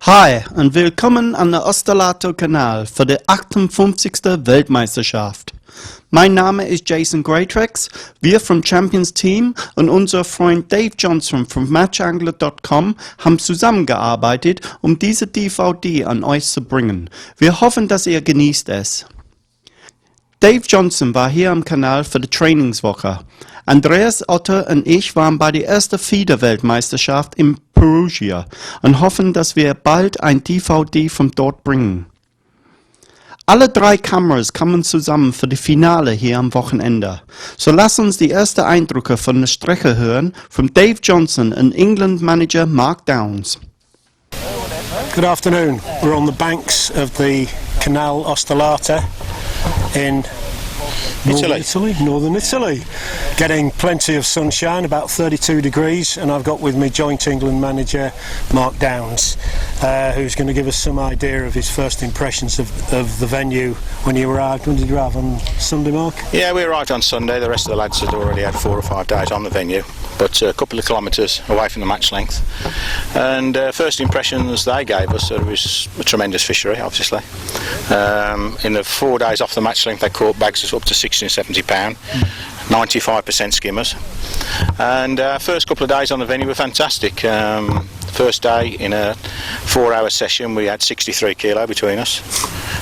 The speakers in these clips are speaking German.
Hi und willkommen an der Ostellato Canal für die 58. Weltmeisterschaft. Mein Name ist Jason Greatrex, wir vom Champions Team und unser Freund Dave Johnson von matchangler.com haben zusammengearbeitet, um diese DVD an euch zu bringen. Wir hoffen, dass ihr genießt es. Dave Johnson war hier am Kanal für die Trainingswoche. Andreas Otter und ich waren bei der ersten FIDE-Weltmeisterschaft in Perugia und hoffen, dass wir bald ein DVD von dort bringen. Alle 3 Kameras kommen zusammen für die Finale hier am Wochenende. So lasst uns die ersten Eindrücke von der Strecke hören von Dave Johnson und England Manager Mark Downs. Good afternoon. We're on the banks of the Canal Ostellato in northern Italy, getting plenty of sunshine, about 32 degrees, and I've got with me joint England manager Mark Downs, who's going to give us some idea of his first impressions of the venue when you arrived. When did you arrive, on Sunday, Mark? Yeah, we arrived on Sunday. The rest of the lads had already had 4 or 5 days on the venue, but a couple of kilometres away from the match length. And first impressions they gave us, it was a tremendous fishery, obviously. In the 4 days off the match length, they caught bags up to 60 and 70 pound, 95% skimmers. And first couple of days on the venue were fantastic. First day in a 4-hour session we had 63 kilo between us,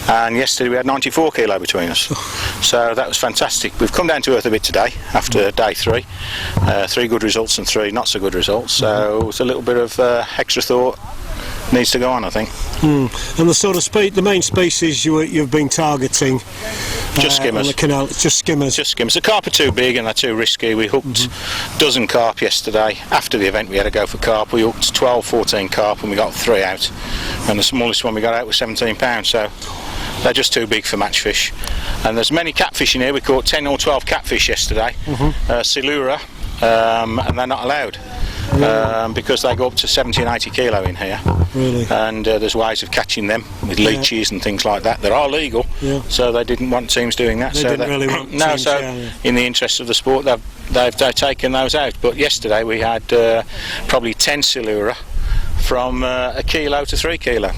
and yesterday we had 94 kilo between us. So that was fantastic. We've come down to earth a bit today after day 3. 3 good results and 3 not so good results, so it's a little bit of extra thought needs to go on, I think. And the sort of the main species you've been targeting just skimmers on the canal, just skimmers. Just skimmers. The carp are too big and they're too risky. We hooked dozen carp yesterday. After the event we had to go for carp. We hooked 12, 14 carp and we got 3 out. And the smallest one we got out was 17 pounds, so they're just too big for match fish. And there's many catfish in here. We caught 10 or 12 catfish yesterday. Silura, and they're not allowed. Because they go up to 70 and 80 kilo in here. Really? And there's ways of catching them with leeches and things like that. They are legal, so they didn't want teams doing that. They didn't really want teams, in the interest of the sport, they've taken those out. But yesterday we had probably 10 Silura from 1 kilo to 3 kilo,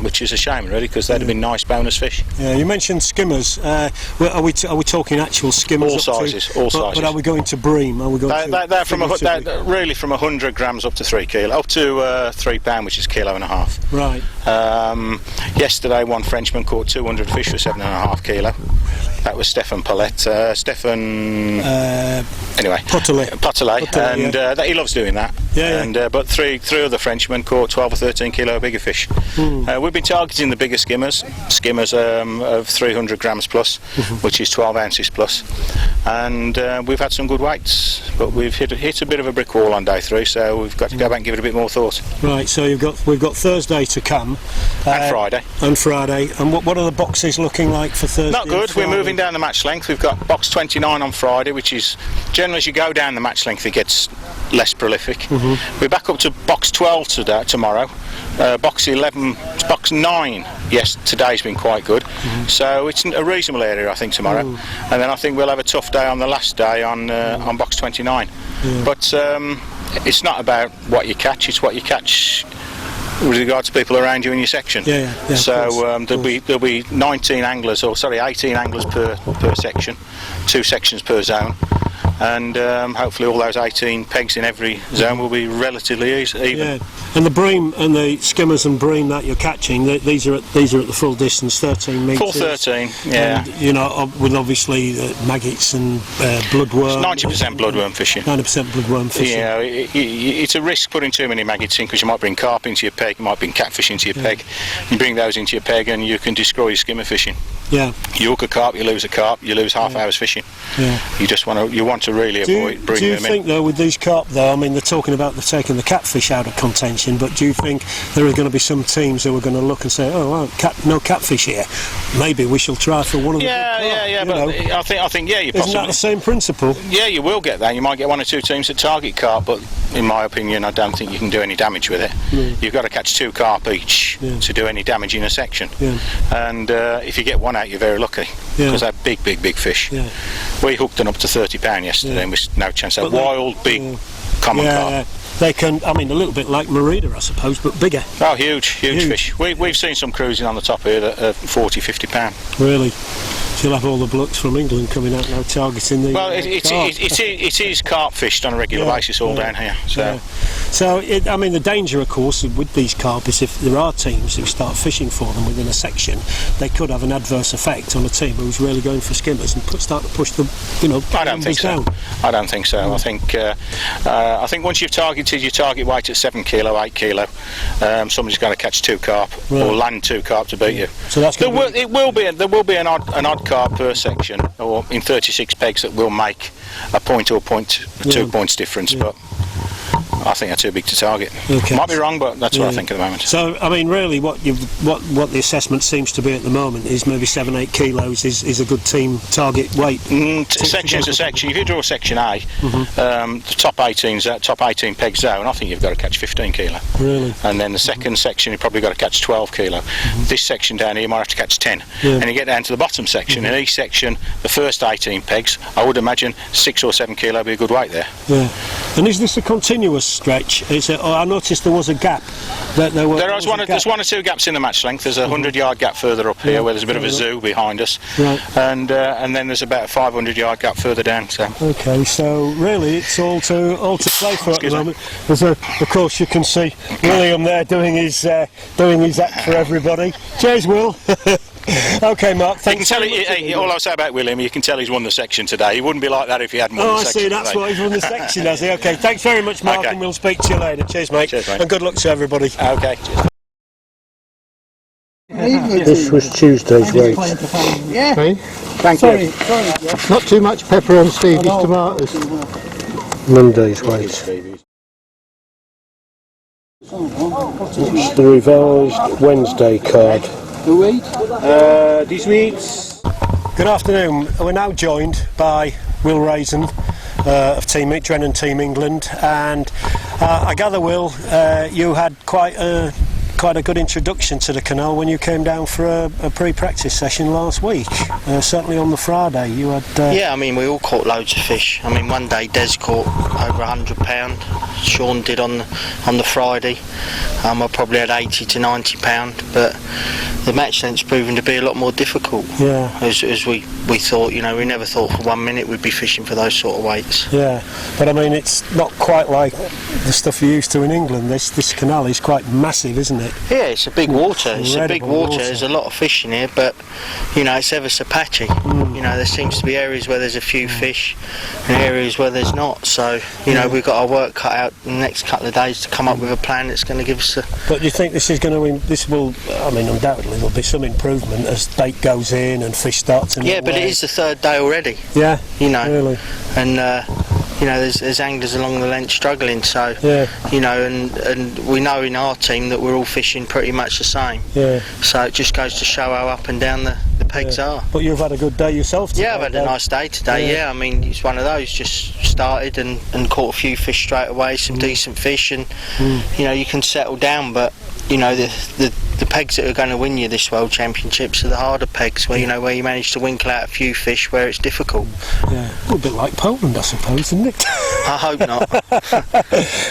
which is a shame really, because they'd have been nice bonus fish. Yeah, you mentioned skimmers. Are we talking actual skimmers? All sizes. But are we going to bream? Are we going they're really from 100 grams up to 3 kilo, up to 3 pound, which is 1.5 kilos. Right. Yesterday one Frenchman caught 200 fish for 7.5 kilo. That was Stefan Potelet. Potelet, and he loves doing that. But three other Frenchmen caught 12 or 13 kilo bigger fish. We've been targeting the bigger skimmers of 300 grams plus, which is 12 ounces plus, and we've had some good weights, but we've hit a bit of a brick wall on day 3, so we've got to go back and give it a bit more thought. Right, so we've got Thursday to come, and Friday. And what are the boxes looking like for Thursday? Not good. We're moving down the match length. We've got box 29 on Friday, which is generally as you go down the match length it gets less prolific. We're back up to box 12 tomorrow. Box 9, yes, today's been quite good. So it's a reasonable area, I think, tomorrow. And then I think we'll have a tough day on the last day on box 29. But it's not about what you catch, it's what you catch with regard to people around you in your section. So there'll be 18 anglers per section, 2 sections per zone. And hopefully all those 18 pegs in every zone will be relatively even. Yeah, and the bream and the skimmers and bream that you're catching, these are at the full distance, 13 metres. Full 13, yeah. And, with obviously maggots and bloodworm. It's 90% bloodworm fishing. 90% bloodworm fishing. Yeah, it's a risk putting too many maggots in, because you might bring carp into your peg, you might bring catfish into your peg. You bring those into your peg and you can destroy your skimmer fishing. Yeah. You hook a carp, you lose a carp, you lose half hours fishing. Yeah. You want to really avoid bringing them in. Do you think though, with these carp though, I mean they're talking about taking the catfish out of contention, but do you think there are going to be some teams who are going to look and say, oh well, no catfish here, maybe we shall try for one of the but I think you possibly. Isn't that the same principle? Yeah, you will get that. You might get 1 or 2 teams that target carp, but in my opinion I don't think you can do any damage with it. You've got to catch 2 carp each to do any damage in a section. And if you get 1 out you're very lucky, because they're big fish. We hooked them up to 30 pound yesterday and with no chance. They're wild, big, common carp. they can, I mean, a little bit like Merida, I suppose, but bigger. Oh, huge fish. We've seen some cruising on the top here that are 40, 50 pound. Really? So you'll have all the blokes from England coming out now targeting the... Well, it is carp fished on a regular basis all down here. So, I mean, the danger, of course, with these carp is if there are teams who start fishing for them within a section, they could have an adverse effect on a team who's really going for skimmers and start to push them, I don't think so. I don't think so. I think once you've targeted your target weight at 7 kilo, 8 kilo, somebody's going to catch 2 carp or land 2 carp to beat you. So that's there will be an odd carp per section, or in 36 pegs that will make a point or 2 points difference, but I think they're too big to target. Okay. Might be wrong, but that's what I think at the moment. So, I mean, really, what the assessment seems to be at the moment is maybe 7-8 kilos is a good team target weight. Section to section. If you draw section A, the top 18 pegs zone, I think you've got to catch 15 kilo. Really? And then the second section, you've probably got to catch 12 kilo. This section down here, you might have to catch 10. And you get down to the bottom section. In each section, the first 18 pegs, I would imagine 6 or 7 kilo would be a good weight there. Yeah. And is this a continuous stretch? I noticed there was a gap. There's one or two gaps in the match length. There's a 100-yard gap further up here where there's a bit of a zoo behind us, and then there's about a 500-yard gap further down. So. Okay, so really it's all to play for at the moment. Of course, you can see William there doing his act for everybody. Cheers, Will. Okay, Mark, thanks. All I'll say about William, you can tell he's won the section today. He wouldn't be like that if he hadn't won the section. Oh, I see, that's why he's won the section, has he? Okay, thanks very much, Mark, and we'll speak to you later. Cheers, mate. Cheers, mate. And good luck to everybody. Okay, cheers. This was Tuesday's weight. Yeah. Hey? Thank you. Sorry. Not too much pepper on Stevie's tomatoes. Monday's weight. It's the revised Wednesday card. This week's. Good afternoon. We're now joined by Will Raisin of Team Drennan Team England, and I gather, Will, you had quite a good introduction to the canal when you came down for a pre-practice session last week. Certainly on the Friday you had... Yeah, I mean, we all caught loads of fish. I mean, one day Des caught over £100. Sean did on the Friday. I probably had 80 to 90 pound, but the match length's proven to be a lot more difficult. Yeah. As we thought, we never thought for 1 minute we'd be fishing for those sort of weights. Yeah, but I mean, it's not quite like the stuff you're used to in England. This canal is quite massive, isn't it? Yeah, it's a big water. It's a big water. Water. There's a lot of fish in here, but it's ever so patchy. There seems to be areas where there's a few fish and areas where there's not. So we've got our work cut out in the next couple of days to come up with a plan that's going to give us a... But do you think this will, I mean, undoubtedly there'll be some improvement as bait goes in and fish starts to... Yeah, but it is the third day already. Yeah, really. And there's anglers along the length struggling, so and we know in our team that we're all fishing pretty much the same. Yeah. So it just goes to show how up and down the pegs are. But you've had a good day yourself today. Yeah, I've had a nice day today. Yeah, I mean, it's one of those. Just started and caught a few fish straight away, some decent fish, and you can settle down. But the pegs that are going to win you this World Championships are the harder pegs, where where you manage to winkle out a few fish where it's difficult. Yeah, a little bit like Poland, I suppose, isn't it? I hope not.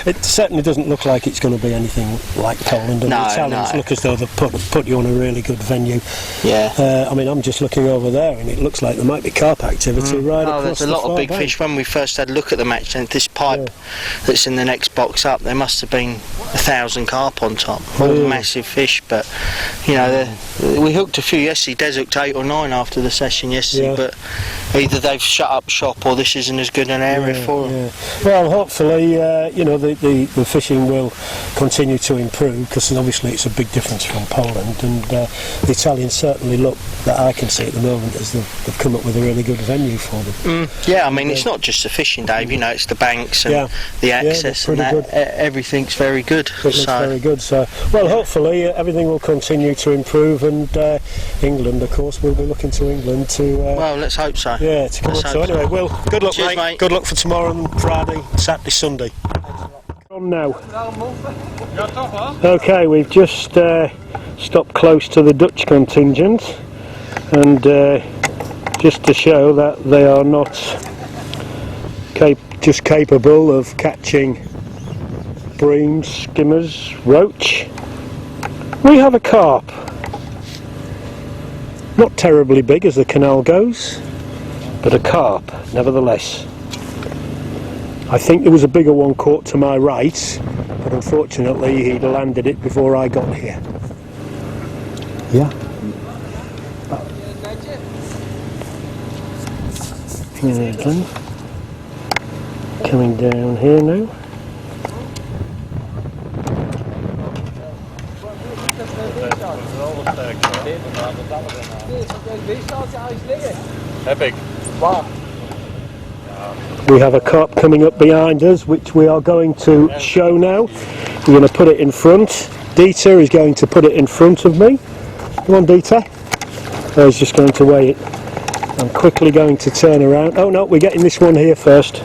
It certainly doesn't look like it's going to be anything like Poland, and the Italians look as though they've put you on a really good venue. Yeah. I mean, I'm just looking over there, and it looks like there might be carp activity right across the there's a lot of big fish. When we first had a look at the match, and this pipe that's in the next box up, there must have been 1,000 carp on top. All massive fish, but we hooked a few yesterday. Des hooked 8 or 9 after the session yesterday, but either they've shut up shop or this isn't as good an area for them. Yeah. Well, hopefully, the fishing will continue to improve, because obviously it's a big difference from Poland, and the Italians certainly look, that I can see at the moment, as they've come up with a really good venue for them. Yeah, I mean, it's not just the fishing, Dave. It's the banks and the access and that. Everything's very good. It looks very good. So, well, hopefully everything will continue to improve, and England, of course, we'll be looking to England to... well, let's hope so. Yeah, to come up. So anyway, Will, good luck, Cheers, mate. Good luck for tomorrow and Friday, Saturday, Sunday. On now. Okay, we've just stopped close to the Dutch contingent, and just to show that they are not just capable of catching breams, skimmers, roach. We have a carp. Not terribly big as the canal goes, but a carp nevertheless. I think there was a bigger one caught to my right, but unfortunately he'd landed it before I got here. Yeah. England. Coming down here now. We have a carp coming up behind us, which we are going to show now. We're going to put it in front. Dieter is going to put it in front of me. Come on, Dieter. Oh, he's just going to weigh it. I'm quickly going to turn around. Oh no, we're getting this one here first.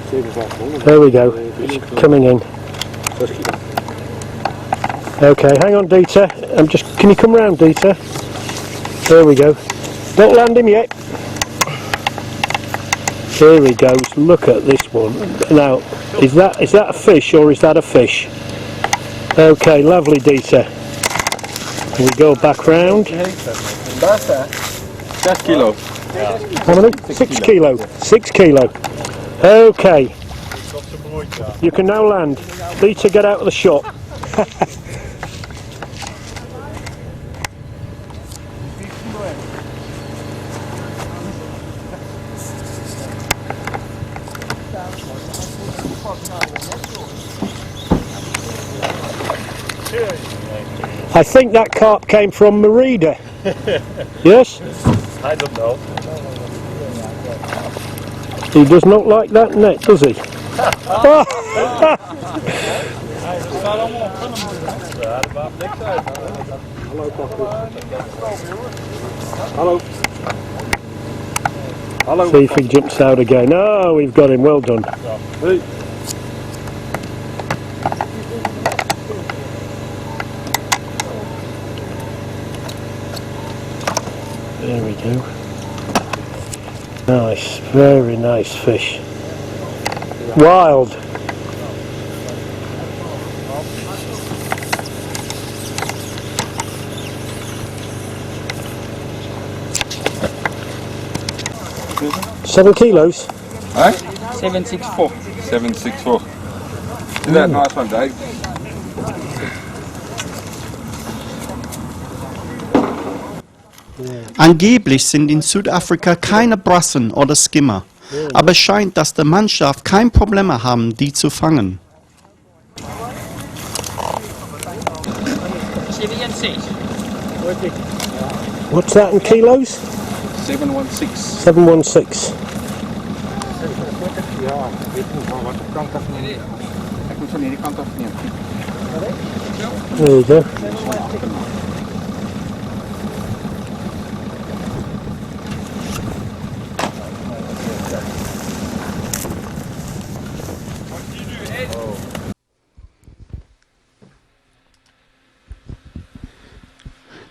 There we go. It's coming in. Okay, hang on, Dieter. Can you come round, Dieter? There we go. Don't land him yet. There he goes. Look at this one. Now, is that a fish or is that a fish? Okay, lovely, Dieter. We go back round. 6 kilo. How many? 6 kilo. 6 kilo. Okay. You can now land. Dieter, get out of the shot. I think that carp came from Merida. Yes? I don't know. He does not like that net, does he? Hello. See if he jumps out again. Oh, we've got him. Well done. Hey. There we go. Nice, very nice fish. Wild. Seven kilos? Huh? 764. 764. Isn't that nice one, Dave? Angeblich sind in Südafrika keine Brassen oder Skimmer, aber es scheint, dass die Mannschaft kein Problem haben, die zu fangen. 716. What's that in kilos? 716. 716. There you go.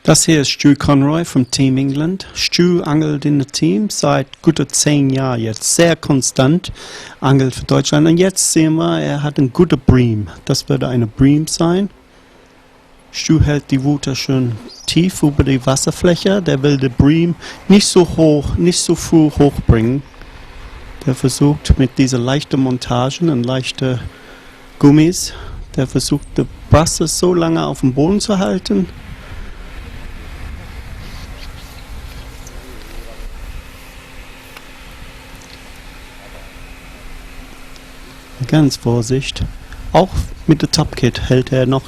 Das hier ist Stu Conroy vom Team England. Stu angelt in dem Team seit guter 10 Jahren jetzt, sehr konstant, angelt für Deutschland. Und jetzt sehen wir, er hat einen guten Bream. Das würde eine Bream sein. Stu hält die Wuter schön tief über die Wasserfläche. Der will den Bream nicht so hoch, nicht so früh hochbringen. Der versucht mit dieser leichten Montagen und leichten Gummis, der versucht die Brasse so lange auf dem Boden zu halten. Ganz Vorsicht. Auch mit der Top-Kit hält er noch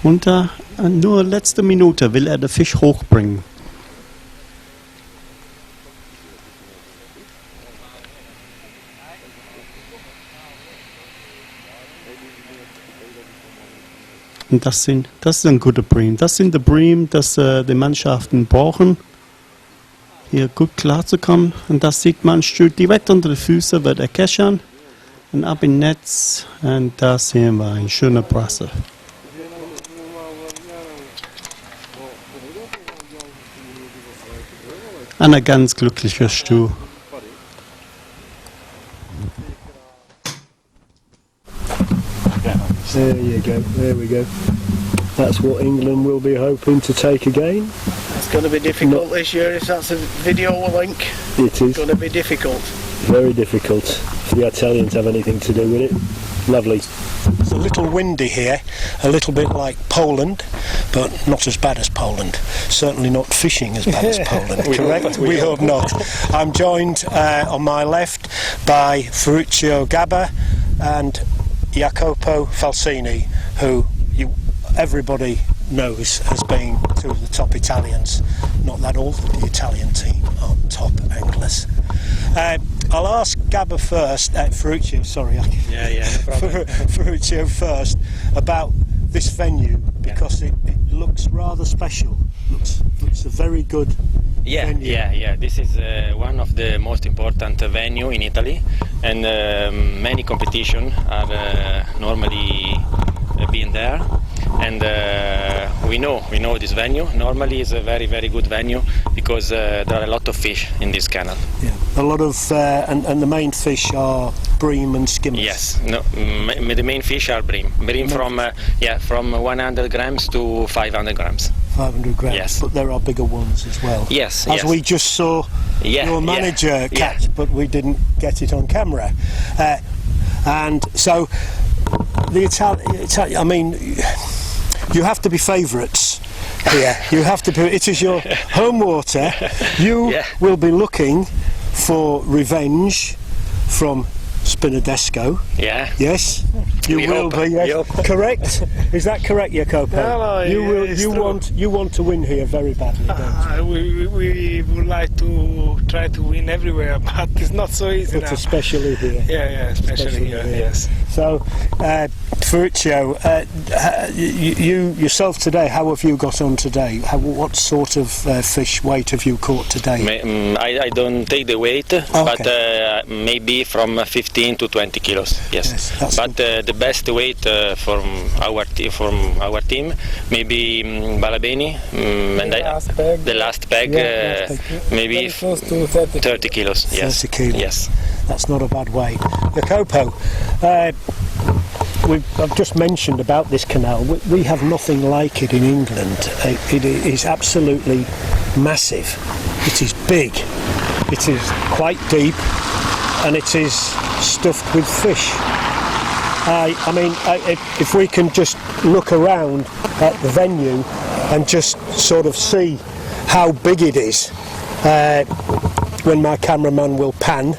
runter. Nur letzte Minute will er den Fisch hochbringen. Und das ist ein guter Bream. Das sind die Bream, das die Mannschaften brauchen, hier gut klarzukommen. Und das sieht man direkt unter den Füßen, wird er keschern. Und ab im Netz, und da sehen wir eine schöne Brasse. Ein ganz glücklicher Stu. There you go, there we go. That's what England will be hoping to take again. It's going to be difficult this year if that's a video link. It is. It's going to be difficult. Very difficult if the Italians have anything to do with it. Lovely. It's a little windy here, a little bit like Poland, but not as bad as Poland. Certainly not fishing as bad as Poland, correct? We hope not. I'm joined on my left by Ferruccio Gabba and Jacopo Falsini, who everybody knows as being two of the top Italians. Not that all the Italian team are top anglers. I'll ask Gabba first, Ferruccio, sorry. Ferruccio first, about this venue, because it looks rather special. Looks a very good venue. Yeah. This is one of the most important venue in Italy, and many competitions are normally being there. And we know this venue. Normally is a very, very good venue because there are a lot of fish in this canal. Yeah, a lot of and the main fish are bream and skimmers. Yes, the main fish are bream from 100 grams to 500 grams. 500 grams. Yes, but there are bigger ones as well. Yes, as we just saw your manager catch, but we didn't get it on camera. And so the Italian, I mean, you have to be favourites here. You have to be. It is your home water. You will be looking for revenge from Spinadesco. Yeah. Yes. You will be. Yes. Correct. Is that correct, Jacopo? No, you will. You want to win here very badly, don't you? We would like to try to win everywhere, but it's not so easy But now. especially here. Yeah, especially here. Yes. So, Ferruccio, you yourself today, how have you got on today? What sort of fish weight have you caught today? I don't take the weight, but maybe from 15 to 20 kilos. Yes. But the best weight from our team, maybe Balabeni, and the last peg, maybe close to 30 kilos. Yes. 30 kilos. Yes. That's not a bad weight. Jacopo, I've just mentioned about this canal. We have nothing like it in England. It is absolutely massive. It is big. It is quite deep, and it is stuffed with fish. I mean, if we can just look around at the venue and just sort of see how big it is, when my cameraman will pan.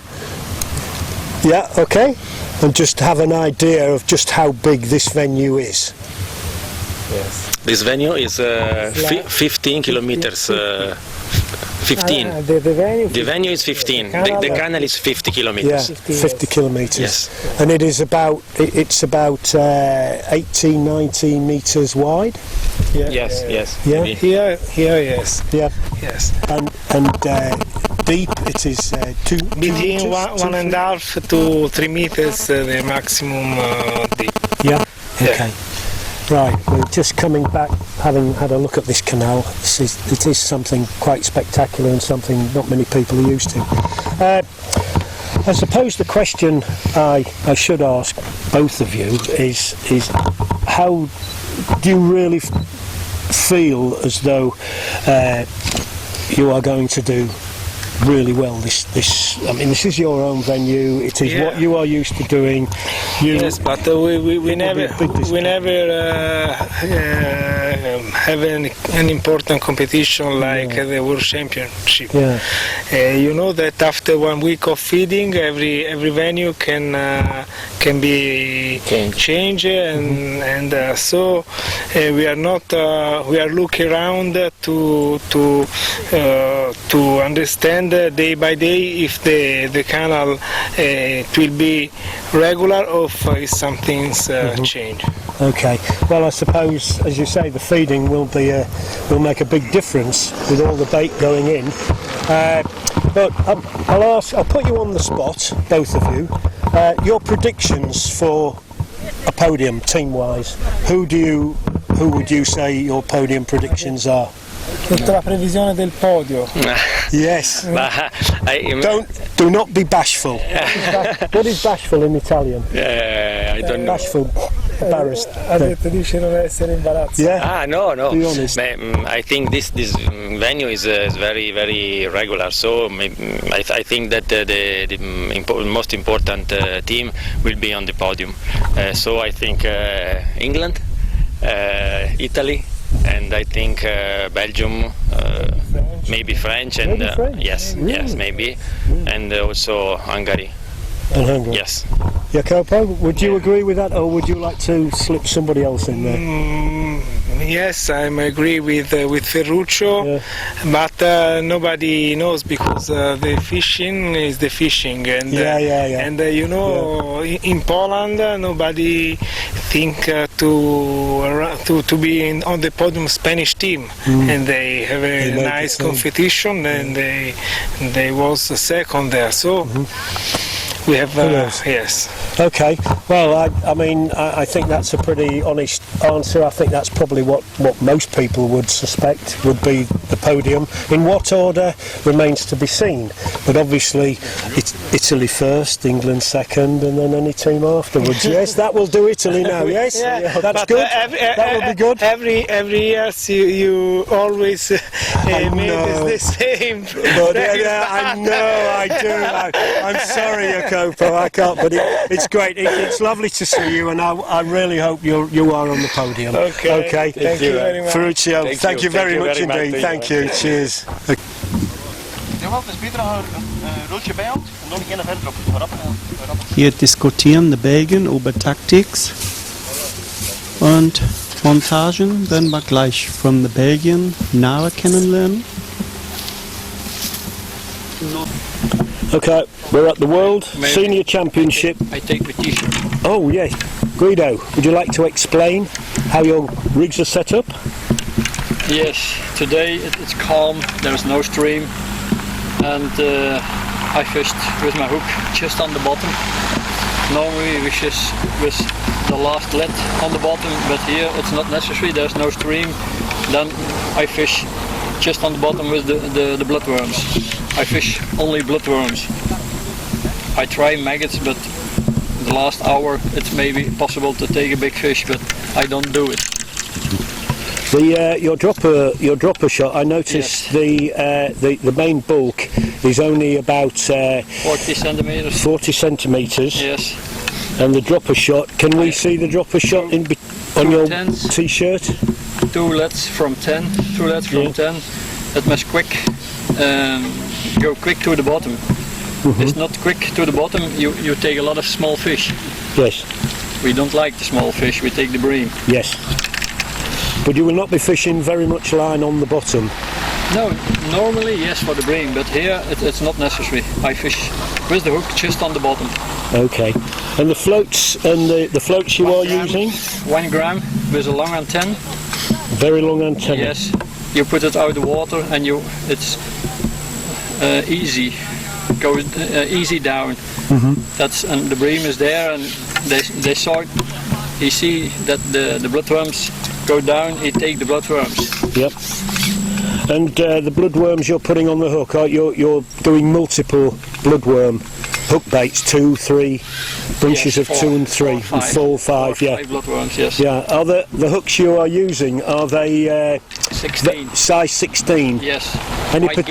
Yeah, okay. And just have an idea of just how big this venue is. Yes. This venue is 15 kilometers. 15. The venue is 15. The canal is 50 kilometers. Yeah, 50 kilometers. Yes. And it's about 18, 19 meters wide. Yeah. Yes. Yeah. Here, yes. Yeah. Yes. And deep it is 2 Between 1.5 to 3 meters, the maximum deep. Yeah. Okay. Right, we're just coming back, having had a look at this canal. It is something quite spectacular and something not many people are used to. I suppose the question I should ask both of you is how do you really feel as though you are going to do really well I mean, this is your own venue. It is what you are used to doing. Yes, but we never have an important competition like the World Championship. Yeah. You know that after 1 week of feeding, every venue can be changed, and so we are not we are looking around to understand day by day if the canal it will be regular or if something's change. Okay. Well, I suppose, as you say, the feeding will make a big difference with all the bait going in. But I'll put you on the spot, both of you. Your predictions for a podium, team-wise. Who would you say your podium predictions are? Tutta la previsione del podio. Yes. Do not be bashful. What is bashful in Italian? I don't know. Bashful. embarrassed? detto dice non essere imbarazzo. Yeah. No. Be honest. I think this venue is very very regular. So I think that the most important team will be on the podium. So I think England, Italy, and I think Belgium, maybe French, and Maybe French? yes, maybe, and also Hungary. And Hungary. Yes. Jacopo, would you agree with that, or would you like to slip somebody else in there? Yes, I agree with Ferruccio, but nobody knows because the fishing is the fishing, and and you know in Poland nobody think to be on the podium Spanish team, and they have a nice competition, and they was second there, so. We have, yes. Okay, well, I mean, I think that's a pretty honest answer. I think that's probably what most people would suspect would be the podium. In what order remains to be seen, but obviously it's Italy first, England second, and then any team afterwards. Yes, that will do Italy now, yes? Yeah, that's but good, that will be good. Every year you always make the same. But, I know, I do. I'm sorry, Jacopo, I can't, but it's great. It's lovely to see you, and I really hope you are on the podium. Okay. Thank you very much. Ferruccio, thank you very much indeed. Thank you. Cheers. Hier diskutieren die Belgier über Taktik und Montagen werden wir gleich von den Belgiern nahe kennenlernen. Okay, we're at the World Senior Championship. I take the t-shirt. Oh yes, Guido, would you like to explain how your rigs are set up? Yes, today it's calm, there's no stream, and I fished with my hook just on the bottom. Normally we fish with the last lead on the bottom, but here it's not necessary, there's no stream. Then I fish just on the bottom with the bloodworms. I fish only bloodworms. I try maggots, but the last hour it's maybe possible to take a big fish, but I don't do it. Your dropper shot, I noticed the main bulk is only about 40 centimeters. 40 centimeters. Yes. And the dropper shot, can we see the dropper shot on your t-shirt? 2 leads from 10. 2 leads from 10. It must go quick to the bottom. Mm-hmm. It's not quick to the bottom. You take a lot of small fish. Yes. We don't like the small fish. We take the bream. Yes. But you will not be fishing very much line on the bottom. No, normally yes for the bream, but here it's not necessary. I fish with the hook just on the bottom. Okay. And the floats the floats you are using? 1 gram with a long antenna. Very long antenna. Yes. You put it out of the water and it's easy. Goes easy down. Mm-hmm. And the bream is there, and they saw. You see that the bloodworms go down. He take the bloodworms. Yep. And the bloodworms you're putting on the hook, you're doing multiple bloodworm hook baits, 2, 3 bunches of 2 and 3 and 4, 5. Yeah. 5 bloodworms. Yes. Yeah. Are the hooks you are using? Are they 16? Size 16? Yes. Any wide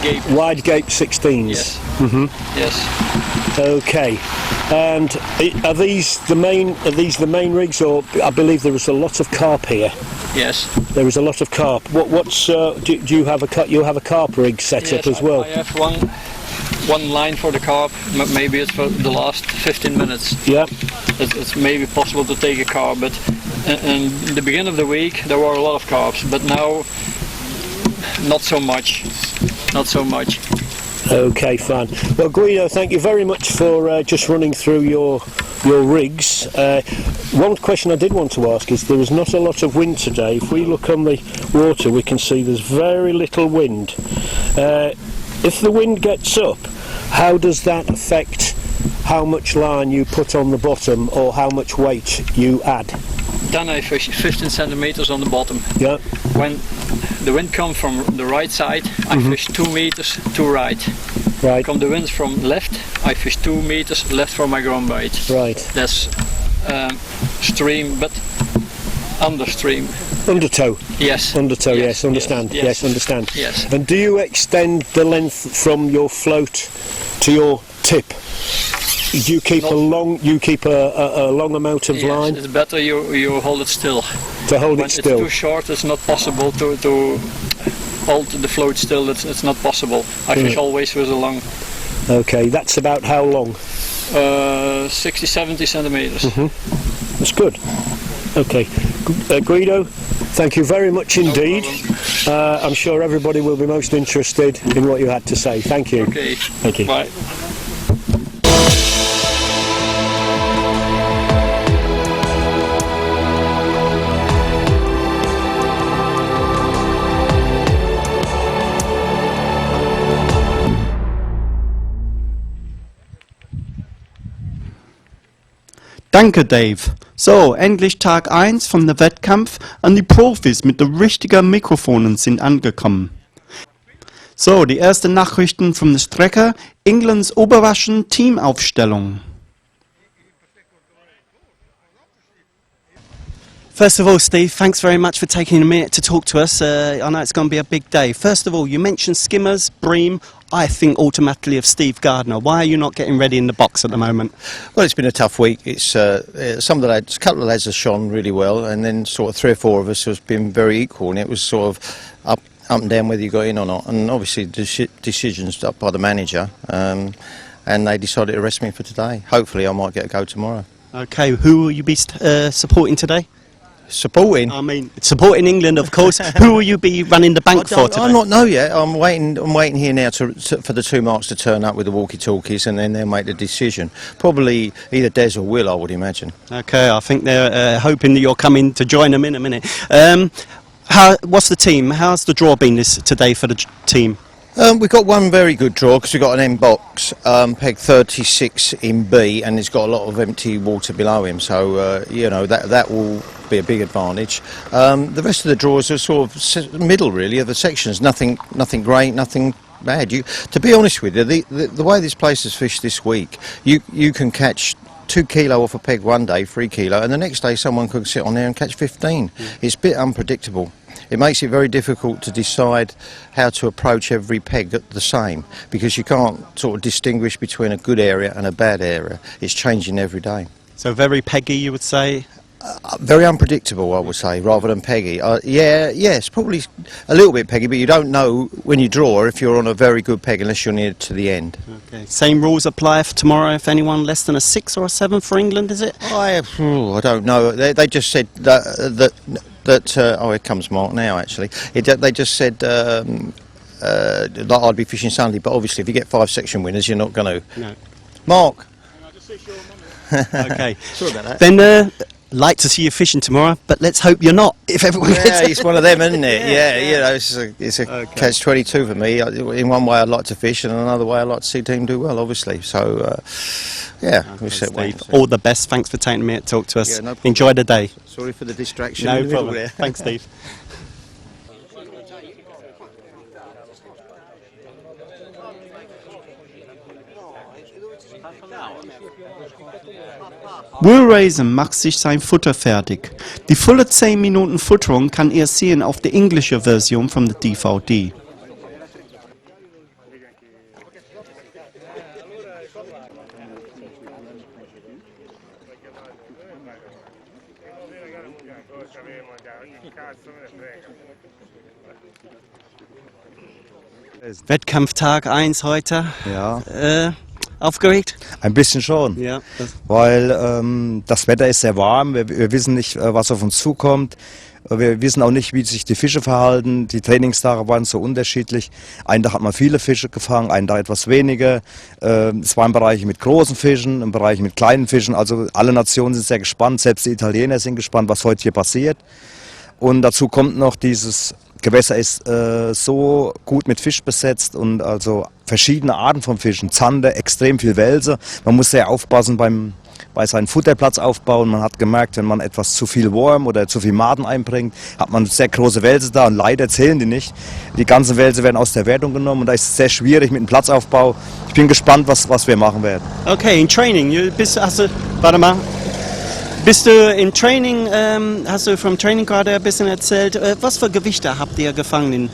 gape. Wide gape 16s. Yes. Mm-hmm. Yes. Okay. And are these the main rigs, or I believe there is a lot of carp here? Yes. There is a lot of carp. What's do you have a carp rig set up as well? I have one line for the carp. Maybe it's for the last 15 minutes. Yeah. It's maybe possible to take a carp, but in the beginning of the week there were a lot of carps, but now not so much. Not so much. Okay, fine. Well, Guido, thank you very much for just running through your rigs. One question I did want to ask is there is not a lot of wind today. If we look on the water, we can see there's very little wind. If the wind gets up, how does that affect how much line you put on the bottom or how much weight you add? Then I fish 15 centimeters on the bottom. Yeah. When the wind comes from the right side, I fish 2 meters to right. Right. Come the wind from left, I fish 2 meters left for my ground bait. Right. That's stream, but understream. Undertow. Yes. Undertow. Yes. Understand. Yes. Understand. Yes. And do you extend the length from your float to your tip? Do you keep a long amount of line? It's better you hold it still. To hold when it still. It's too short, it's not possible to hold the float still. It's not possible. I fish always with a long. Okay, that's about how long? 60, 70 centimeters. That's good. Okay, Guido, thank you very much indeed. I'm sure everybody will be most interested in what you had to say. Thank you. Okay. Thank you. Bye. Danke, Dave. So, endlich Tag 1 von der Wettkampf und die Profis mit den richtigen Mikrofonen sind angekommen. So, die ersten Nachrichten von der Strecke, Englands Oberwaschen Teamaufstellung. First of all, Steve, thanks very much for taking a minute to talk to us. I know it's going to be a big day. First of all, you mentioned skimmers, bream. I think automatically of Steve Gardner. Why are you not getting ready in the box at the moment? Well, it's been a tough week. It's some of the lads, a couple of lads have shone really well, and then sort of 3 or 4 of us have been very equal, and it was sort of up and down whether you got in or not. And obviously, decisions up by the manager, and they decided to rest me for today. Hopefully, I might get a go tomorrow. Okay, who will you be supporting today? Supporting? I mean, supporting England, of course. Who will you be running the bank for today? I don't know yet. I'm waiting here now for the 2 marks to turn up with the walkie-talkies, and then they'll make the decision. Probably either Des or Will, I would imagine. Okay, I think they're hoping that you're coming to join them in a minute. What's the team? How's the draw been today for the team? We've got one very good draw because we've got an M box, peg 36 in B, and it's got a lot of empty water below him, so you know that will be a big advantage. The rest of the draws are sort of middle really of the sections, nothing great, nothing bad. To be honest with you, the way this place is fished this week, you can catch 2 kilo off a peg one day, 3 kilo, and the next day someone could sit on there and catch 15. It's a bit unpredictable. It makes it very difficult to decide how to approach every peg the same, because you can't sort of distinguish between a good area and a bad area. It's changing every day. So very peggy, you would say? Very unpredictable, I would say, rather than peggy. Yes, probably a little bit peggy, but you don't know when you draw if you're on a very good peg unless you're near to the end. Okay. Same rules apply for tomorrow if anyone less than a 6 or a 7 for England, is it? I don't know. They just said that oh, here comes Mark now, actually. They just said that I'd be fishing Sunday, but obviously if you get 5 section winners, you're not going to. No. Mark! Okay. Sorry about that. Then, like to see you fishing tomorrow, but let's hope you're not, if everyone gets it's one of them, isn't it? Yeah, you know, it's a okay. catch-22 for me. In one way I'd like to fish, and another way I'd like to see the team do well, obviously. So, yeah, we'll set one. All the best. Thanks for taking a minute to talk to us. Yeah, no problem. Enjoy the day. Sorry for the distraction. No problem. Thanks, Steve. Will Raisin macht sich sein Futter fertig. Die volle 10 Minuten Futterung kann ihr sehen auf der englischen Version von der DVD. Wettkampftag 1 heute. Ja. Aufgeregt? Ein bisschen schon, Ja. weil das Wetter ist sehr warm, wir wissen nicht, was auf uns zukommt, wir wissen auch nicht, wie sich die Fische verhalten, die Trainingstage waren so unterschiedlich, einen Tag hat man viele Fische gefangen, einen Tag etwas weniger, es waren Bereiche mit großen Fischen, Bereiche mit kleinen Fischen, also alle Nationen sind sehr gespannt, selbst die Italiener sind gespannt, was heute hier passiert, und dazu kommt noch dieses Gewässer ist so gut mit Fisch besetzt und also verschiedene Arten von Fischen, Zander, extrem viel Welse. Man muss sehr aufpassen bei seinem Futterplatz aufbauen. Man hat gemerkt, wenn man etwas zu viel Wurm oder zu viel Maden einbringt, hat man sehr große Welse da und leider zählen die nicht. Die ganzen Welse werden aus der Wertung genommen und da ist es sehr schwierig mit dem Platzaufbau. Ich bin gespannt, was wir machen werden. Okay, in training, warte mal. Bist du im Training, hast du vom Training gerade ein bisschen erzählt, was für Gewichte habt ihr gefangen in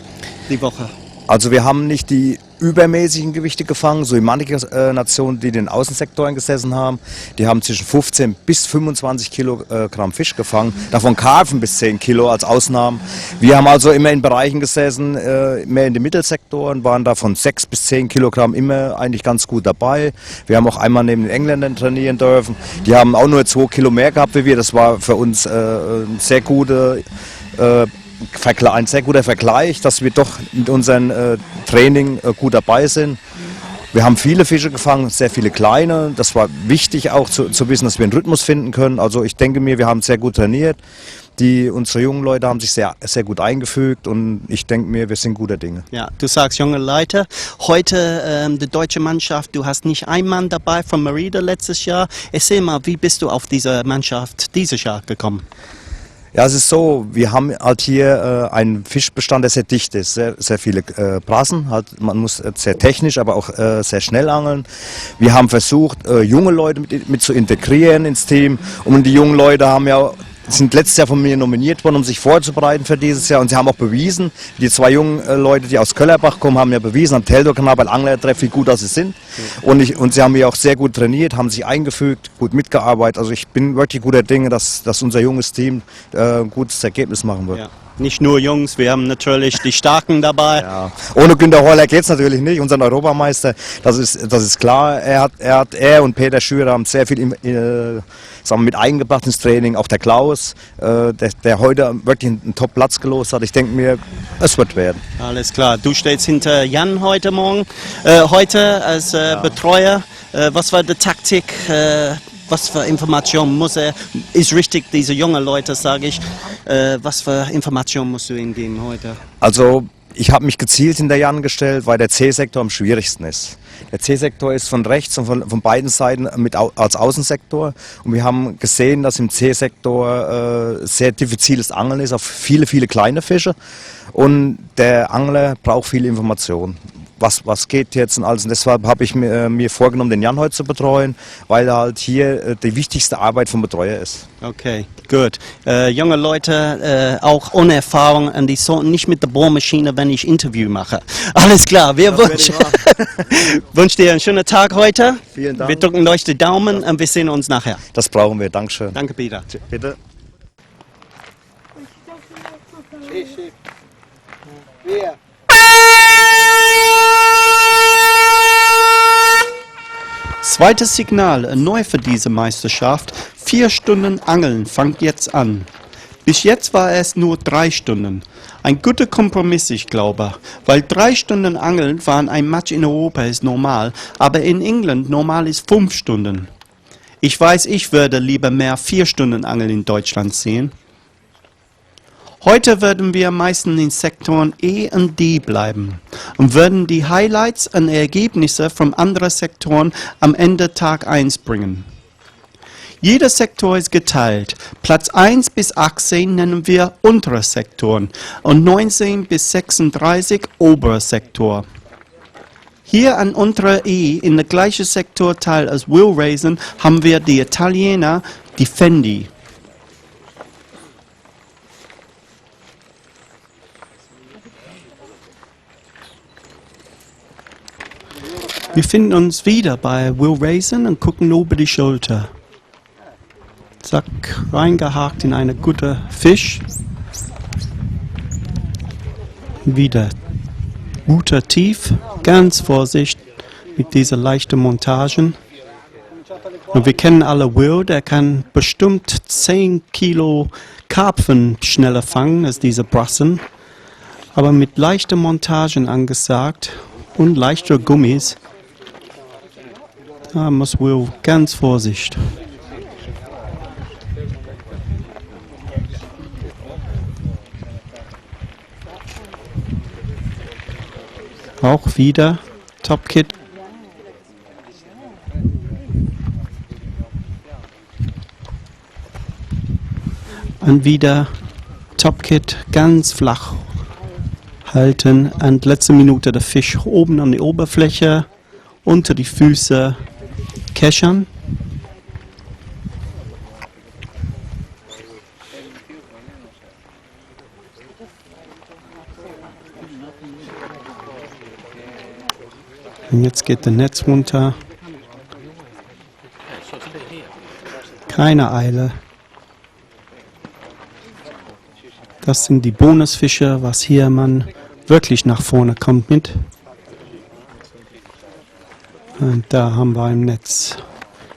die Woche? Also wir haben nicht die übermäßigen Gewichte gefangen, so wie manche Nationen, die in den Außensektoren gesessen haben. Die haben zwischen 15 bis 25 Kilogramm Fisch gefangen, davon Karpfen bis 10 Kilo als Ausnahmen. Wir haben also immer in Bereichen gesessen, mehr in den Mittelsektoren, waren da von 6 bis 10 Kilogramm immer eigentlich ganz gut dabei. Wir haben auch einmal neben den Engländern trainieren dürfen. Die haben auch nur 2 Kilo mehr gehabt wie wir. Das war für uns ein sehr guter Vergleich, dass wir doch mit unserem Training gut dabei sind. Wir haben viele Fische gefangen, sehr viele kleine. Das war wichtig auch zu wissen, dass wir einen Rhythmus finden können. Also ich denke mir, wir haben sehr gut trainiert. Unsere jungen Leute haben sich sehr, sehr gut eingefügt und ich denke mir, wir sind guter Dinge. Ja, du sagst junge Leute. Heute die deutsche Mannschaft, du hast nicht einen Mann dabei von Merida letztes Jahr. Erzähl mal, wie bist du auf diese Mannschaft dieses Jahr gekommen? Ja, es ist so, wir haben halt hier einen Fischbestand, der sehr dicht ist, sehr viele Brassen, halt, man muss sehr technisch, aber auch sehr schnell angeln. Wir haben versucht, junge Leute mit zu integrieren ins Team und die jungen Leute sind letztes Jahr von mir nominiert worden, um sich vorzubereiten für dieses Jahr und sie haben auch bewiesen, die 2 jungen Leute, die aus Köllerbach kommen, haben ja bewiesen am Ostellato Canal bei Anglertreff, wie gut das sie sind und sie haben ja auch sehr gut trainiert, haben sich eingefügt, gut mitgearbeitet, also ich bin wirklich guter Dinge, dass unser junges Team ein gutes Ergebnis machen wird. Ja. Nicht nur Jungs, wir haben natürlich die Starken dabei. Ja. Ohne Günter Horler geht es natürlich nicht, unseren Europameister, das ist klar. Er und Peter Schürer haben sehr viel mit eingebracht ins Training, auch der Klaus, der heute wirklich einen Top-Platz gelost hat. Ich denke mir, es wird werden. Alles klar, du stehst hinter Jan heute heute als Betreuer. Was war die Taktik? Was für Informationen ist richtig, diese jungen Leute, sage ich, was für Informationen musst du ihnen geben heute? Also ich habe mich gezielt hinter Jan gestellt, weil der C-Sektor am schwierigsten ist. Der C-Sektor ist von rechts und von beiden Seiten als Außensektor und wir haben gesehen, dass im C-Sektor sehr diffiziles Angeln ist auf viele, viele kleine Fische und der Angler braucht viel Information. Was geht jetzt und alles. Und deshalb habe ich mir vorgenommen, den Jan heute zu betreuen, weil halt hier die wichtigste Arbeit vom Betreuer ist. Okay, gut. Junge Leute, auch ohne Erfahrung, und die sollten nicht mit der Bohrmaschine, wenn ich Interview mache. Alles klar, wir wünschen dir einen schönen Tag heute. Vielen Dank. Wir drücken euch die Daumen und wir sehen uns nachher. Das brauchen wir, Dankeschön. Danke, Peter. Bitte. Zweites Signal, neu für diese Meisterschaft. 4 Stunden Angeln fängt jetzt an. Bis jetzt war es nur 3 Stunden. Ein guter Kompromiss, ich glaube, weil 3 Stunden Angeln waren ein Match in Europa ist normal, aber in England normal ist 5 Stunden. Ich weiß, ich würde lieber mehr 4 Stunden Angeln in Deutschland sehen. Heute werden wir meistens in Sektoren E und D bleiben und werden die Highlights und Ergebnisse von anderen Sektoren am Ende Tag 1 bringen. Jeder Sektor ist geteilt. Platz 1 bis 18 nennen wir untere Sektoren und 19 bis 36 obere Sektor. Hier an unserer E in der gleichen Sektorteil als Wheel Racing haben wir die Italiener, die Fendi. Wir finden uns wieder bei Wheel Racing und gucken über die Schulter. Zack, reingehakt in eine gute Fisch. Wieder guter Tief, ganz vorsichtig mit dieser leichten Montagen. Und wir kennen alle Will, der kann bestimmt 10 Kilo Karpfen schneller fangen als diese Brassen. Aber mit leichten Montagen angesagt und leichter Gummis, da muss Will ganz vorsichtig. Auch wieder Top Kit. Und wieder Top Kit ganz flach halten. Und letzte Minute der Fisch oben an die Oberfläche, unter die Füße keschern. Und jetzt geht das Netz runter. Keine Eile. Das sind die Bonusfische, was hier man wirklich nach vorne kommt mit. Und da haben wir im Netz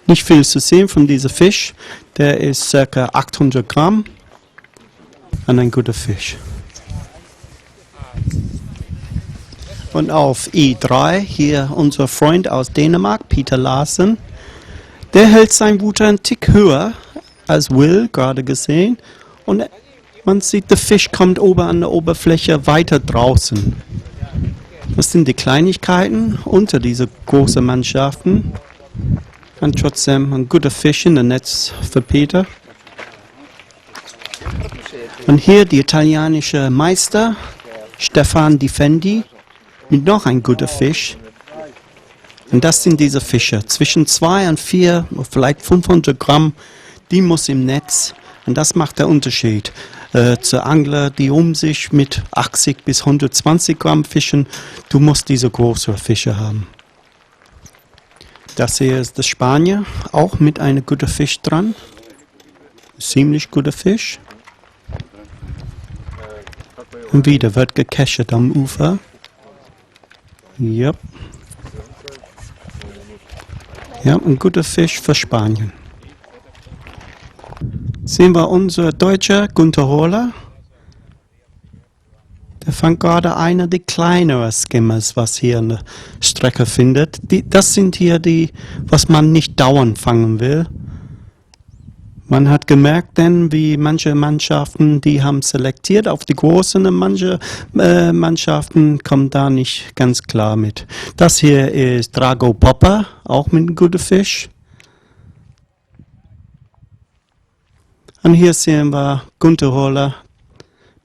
nicht viel zu sehen von diesem Fisch. Der ist ca. 800 Gramm und ein guter Fisch. Und auf E3 hier unser Freund aus Dänemark, Peter Larsen. Der hält sein Wuter einen Tick höher als Will, gerade gesehen. Und man sieht, der Fisch kommt oben an der Oberfläche weiter draußen. Das sind die Kleinigkeiten unter diese großen Mannschaften. Und trotzdem ein guter Fisch in der Netz für Peter. Und hier die italienische Meister, Stefan Difendi, mit noch ein guter Fisch. Und das sind diese Fische. Zwischen 2 und 4, vielleicht 500 Gramm, die muss im Netz. Und das macht der Unterschied. Zu Angler, die sich mit 80 bis 120 Gramm fischen, du musst diese großen Fische haben. Das hier ist der Spanier, auch mit einem guten Fisch dran. Ziemlich guter Fisch. Und wieder wird gecachet am Ufer. Yep. Ja, ein guter Fisch für Spanien. Sehen wir unser Deutscher Gunther Hohler. Der fängt gerade einer der kleineren Skimmers, was hier an der Strecke findet. Das sind hier die, was man nicht dauernd fangen will. Man hat gemerkt, denn wie manche Mannschaften, die haben selektiert auf die großen, manche Mannschaften kommen da nicht ganz klar mit. Das hier ist Drago Popper, auch mit einem guten Fisch. Und hier sehen wir Gunther Hohler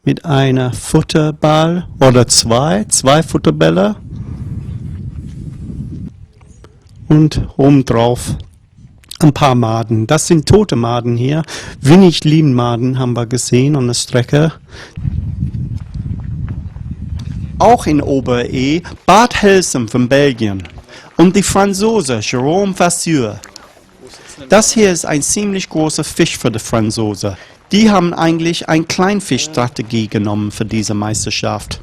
mit einer Futterball oder zwei Futterbälle. Und obendrauf ein paar Maden. Das sind tote Maden hier. Wenig Linienmaden haben wir gesehen an der Strecke. Auch in Ober-E Bad Helsum von Belgien und die Franzose Jérôme Vasseur. Das hier ist ein ziemlich großer Fisch für die Franzosen. Die haben eigentlich eine Kleinfischstrategie genommen für diese Meisterschaft.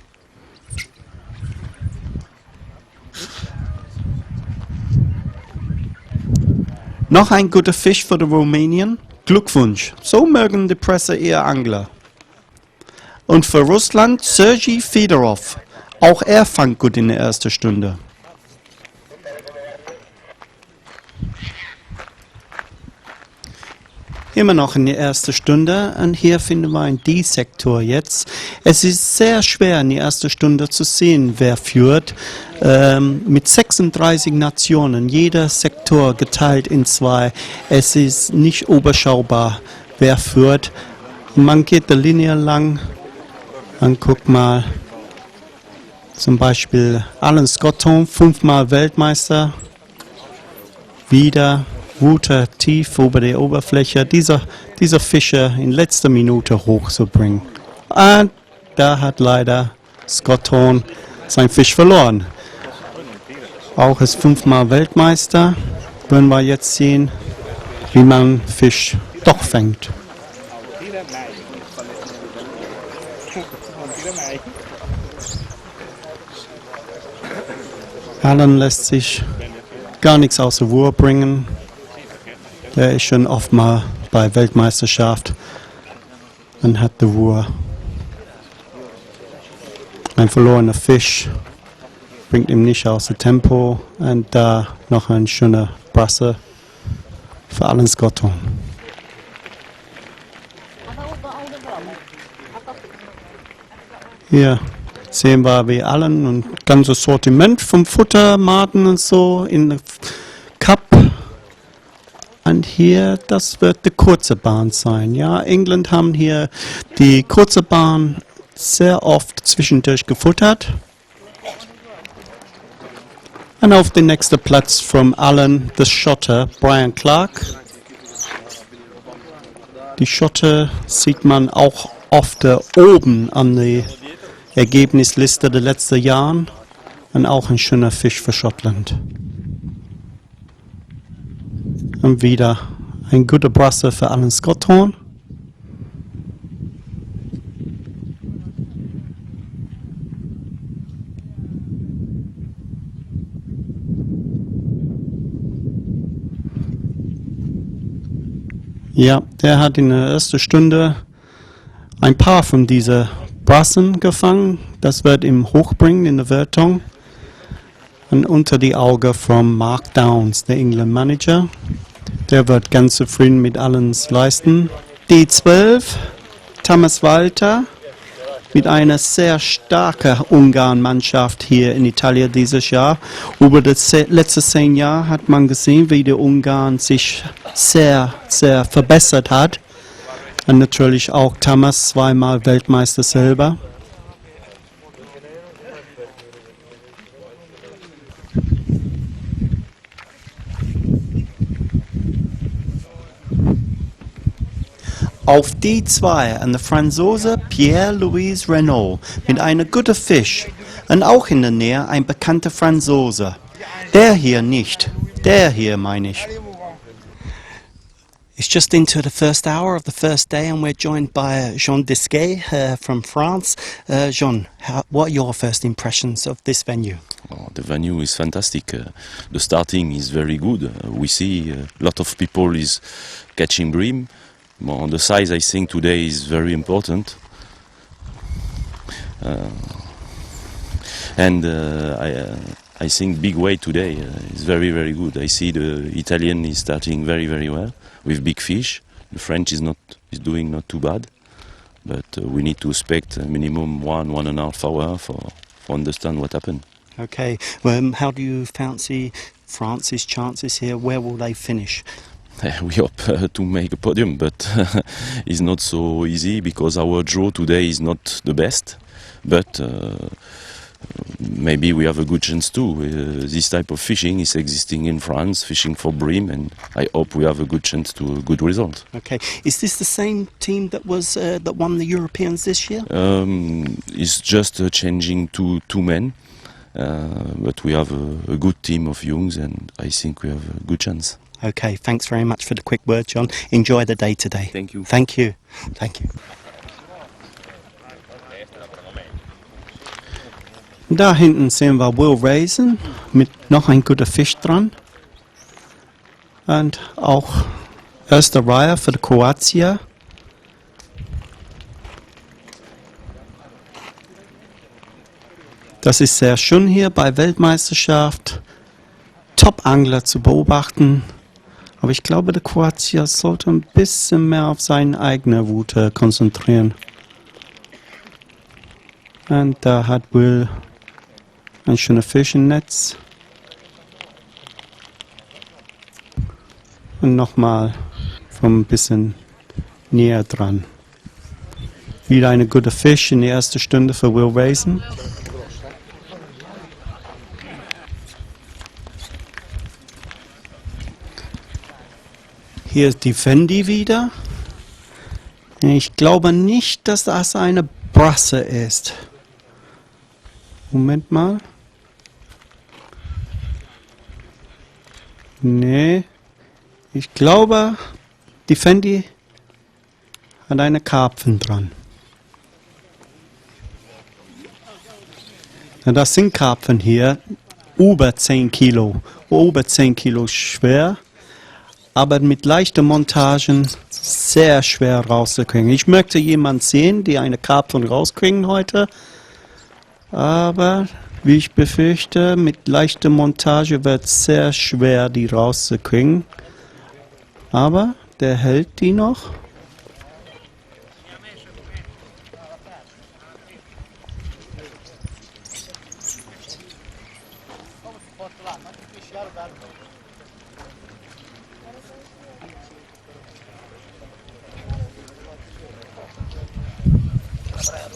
Noch ein guter Fisch für die Rumänien. Glückwunsch, so mögen die Presse ihr Angler. Und für Russland Sergei Fedorov. Auch er fang gut in der ersten Stunde. Immer noch in der ersten Stunde und hier finden wir einen D-Sektor jetzt. Es ist sehr schwer in der ersten Stunde zu sehen, wer führt. Mit 36 Nationen, jeder Sektor geteilt in 2. Es ist nicht überschaubar, wer führt. Man geht die Linie lang und guckt mal, zum Beispiel Alan Scotton, 5-mal Weltmeister, wieder Wuter tief über die Oberfläche, dieser Fische in letzter Minute hochzubringen. Und da hat leider Scotton sein Fisch verloren. Auch ist 5-mal Weltmeister. Werden wir jetzt sehen, wie man Fisch doch fängt. Alan lässt sich gar nichts aus der Ruhe bringen. Der ist schon oft mal bei Weltmeisterschaft und hat die Ruhe. Ein verlorener Fisch bringt ihm nicht aus dem Tempo und da noch ein schöner Brasse für Alan Scotton. Hier sehen wir wie Alan und ganzes Sortiment vom Futter, Maden und so in der Cup. Und hier, das wird die kurze Bahn sein. Ja, England haben hier die kurze Bahn sehr oft zwischendurch gefuttert. Und auf den nächsten Platz von Alan, der Schotter, Brian Clark. Die Schotter sieht man auch oft oben an der Ergebnisliste der letzten Jahre. Und auch ein schöner Fisch für Schottland. Und wieder ein guter Brasse für Alan Scotthorn. Ja, der hat in der ersten Stunde ein paar von diesen Brassen gefangen. Das wird ihm hochbringen in der Wertung. Und unter die Augen von Mark Downs, der England Manager. Der wird ganz zufrieden mit Allens leisten. Die 12, Thomas Walter, mit einer sehr starken Ungarn-Mannschaft hier in Italien dieses Jahr. Über die letzten 10 Jahre hat man gesehen, wie der Ungarn sich sehr, sehr verbessert hat. Und natürlich auch Thomas, zweimal Weltmeister selber. Auf die 2 an der Franzose Pierre-Louis Renault mit einer guten Fisch und auch in der Nähe ein bekannter Franzose. Der hier nicht, der hier meine ich. It's just into the first hour of the first day and we're joined by Jean Disquet from France. Jean, what are your first impressions of this venue? Oh, the venue is fantastic. The starting is very good. We see a lot of people is catching bream. Well, the size I think today is very important. I think big weight today is very, very good. I see the Italian is starting very, very well with big fish. The French is doing not too bad, but we need to expect a minimum 1.5 hours for understand what happened. Okay, how do you fancy France's chances here? Where will they finish? We hope to make a podium, but it's not so easy because our draw today is not the best. But maybe we have a good chance too. This type of fishing is existing in France, fishing for bream, and I hope we have a good chance to a good result. Okay, is this the same team that was that won the Europeans this year? It's just changing two men, but we have a good team of youngs, and I think we have a good chance. Okay, thanks very much for the quick word, John. Enjoy the day today. Thank you. Thank you. Thank you. Da hinten sehen wir Will Raisin mit noch ein guter Fisch dran. Und auch erste Reihe für die Kroatien. Das ist sehr schön hier bei Weltmeisterschaft. Top-Angler zu beobachten. Aber ich glaube, der Kroatier sollte ein bisschen mehr auf seine eigene Route konzentrieren. Und da hat Will ein schöner Fisch im Netz. Und nochmal vom ein bisschen näher dran. Wieder eine gute Fisch in der ersten Stunde für Will Raisin. Hier ist die Fendi wieder. Ich glaube nicht, dass das eine Brasse ist. Moment mal. Nee. Ich glaube, die Fendi hat eine Karpfen dran. Ja, das sind Karpfen hier. Über 10 Kilo. Über 10 Kilo schwer. Aber mit leichten Montagen sehr schwer rauszukriegen. Ich möchte jemanden sehen, die eine Karpfen rauskriegen heute. Aber wie ich befürchte, mit leichter Montage wird es sehr schwer, die rauszukriegen. Aber der hält die noch.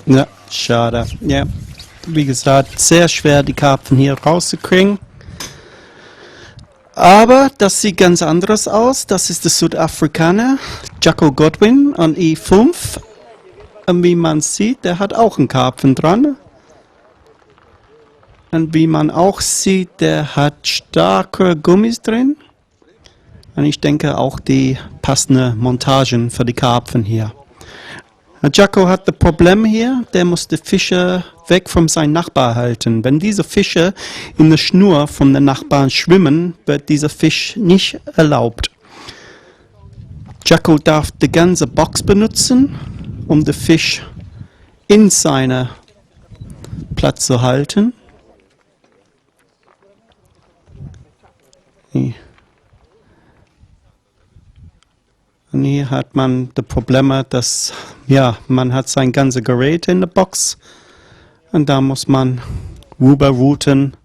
Ja, schade. Ja, wie gesagt, sehr schwer die Karpfen hier rauszukriegen. Aber das sieht ganz anders aus. Das ist der Südafrikaner Jaco Godwin an E5. Und wie man sieht, der hat auch einen Karpfen dran. Und wie man auch sieht, der hat starke Gummis drin. Und ich denke auch die passende Montagen für die Karpfen hier. Jaco hat das Problem hier, der muss die Fische weg von seinem Nachbar halten. Wenn diese Fische in der Schnur von den Nachbarn schwimmen, wird dieser Fisch nicht erlaubt. Jaco darf die ganze Box benutzen, um den Fisch in seiner Platz zu halten. Und hier hat man die Probleme, dass man hat sein ganzes Gerät in der Box und da muss man rüberrouten.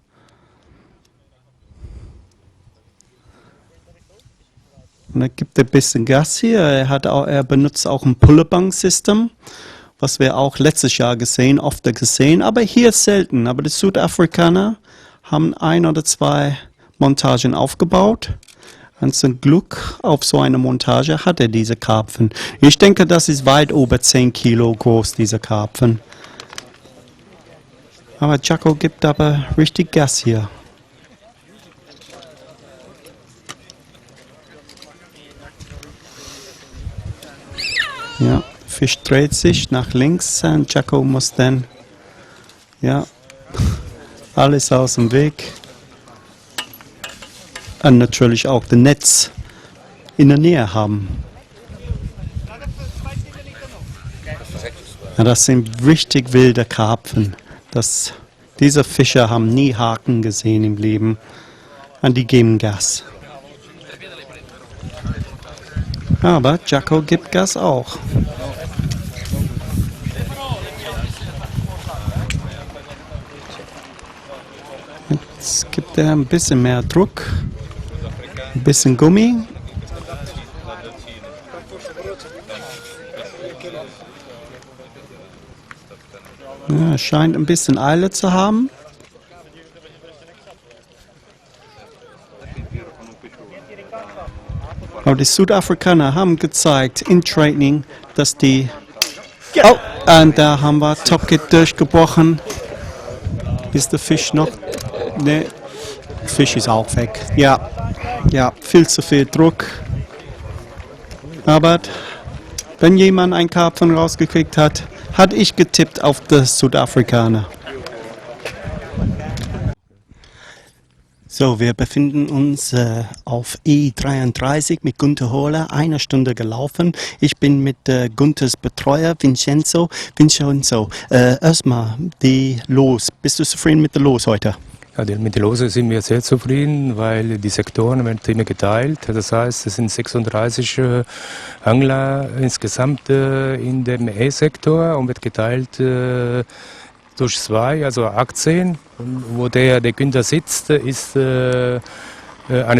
Und er gibt ein bisschen Gas hier. Er benutzt auch ein Pulllebank-System, was wir auch letztes Jahr oft gesehen, aber hier selten. Aber die Südafrikaner haben 1 oder 2 Montagen aufgebaut. Und zum Glück auf so eine Montage hat er diese Karpfen. Ich denke, das ist weit über 10 Kilo groß, diese Karpfen. Aber Jaco gibt aber richtig Gas hier. Ja, der Fisch dreht sich nach links und Jaco muss dann alles aus dem Weg. Und natürlich auch das Netz in der Nähe haben. Ja, das sind richtig wilde Karpfen. Diese Fische haben nie Haken gesehen im Leben. Und die geben Gas. Aber Jaco gibt Gas auch. Jetzt gibt er ein bisschen mehr Druck. Ein bisschen Gummi. Ja, scheint ein bisschen Eile zu haben. Aber die Südafrikaner haben gezeigt im Training, dass die... Oh, und da haben wir Topkit durchgebrochen. Ist der Fisch noch... Ne, Fisch ist auch weg. Ja, viel zu viel Druck. Aber wenn jemand einen Karpfen rausgekriegt hat, hatte ich getippt auf die Südafrikaner. So, wir befinden uns auf E33 mit Gunther Hohler, 1 Stunde gelaufen. Ich bin mit Gunthers Betreuer Vincenzo. Erstmal die Los. Bist du zufrieden mit der Los heute? Ja, mit der Lose sind wir sehr zufrieden, weil die Sektoren werden immer geteilt. Das heißt, es sind 36 Angler insgesamt in dem E-Sektor und wird geteilt durch 2, also 18. Wo der Günther sitzt, ist eine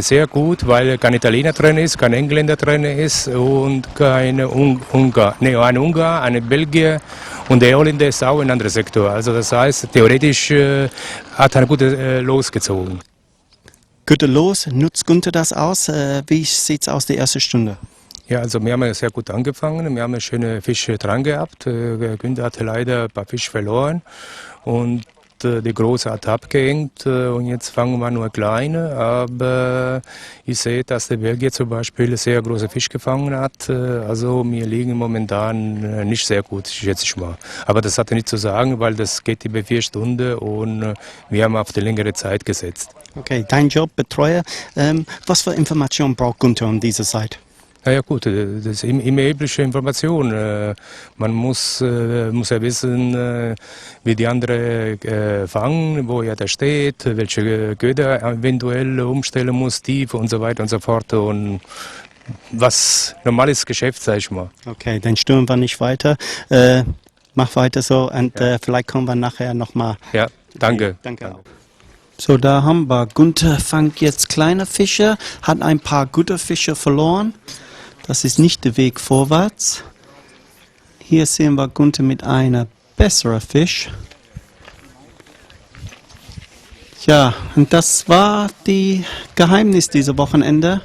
sehr gut, weil kein Italiener drin ist, kein Engländer drin ist und kein Ungar. Nee, ein Ungar, eine Belgier und der Holländer ist auch ein anderer Sektor. Also das heißt, theoretisch hat er eine gute Los gezogen. Gute Los, nutzt Gunther das aus? Wie sieht es aus, die erste Stunde? Ja, also wir haben sehr gut angefangen, wir haben schöne Fische dran gehabt. Günther hatte leider ein paar Fische verloren und die große hat abgehängt und jetzt fangen wir nur kleine, aber ich sehe, dass der Belgier zum Beispiel sehr große Fisch gefangen hat, also wir liegen momentan nicht sehr gut, schätze ich mal. Aber das hat er nicht zu sagen, weil das geht über 4 Stunden und wir haben auf die längere Zeit gesetzt. Okay, dein Job, Betreuer, was für Informationen braucht Gunther um diese Zeit? Ja gut, das ist immer übliche Information. Man muss ja wissen, wie die anderen fangen, wo er da steht, welche Köder eventuell umstellen muss, tief und so weiter und so fort. Und was normales Geschäft, sag ich mal. Okay, dann stören wir nicht weiter. Mach weiter so und vielleicht kommen wir nachher nochmal. Ja, danke. Danke auch. So, da haben wir. Gunther fängt jetzt kleine Fische, hat ein paar gute Fische verloren. Das ist nicht der Weg vorwärts. Hier sehen wir Gunther mit einem besseren Fisch. Ja, und das war die Geheimnis dieser Wochenende,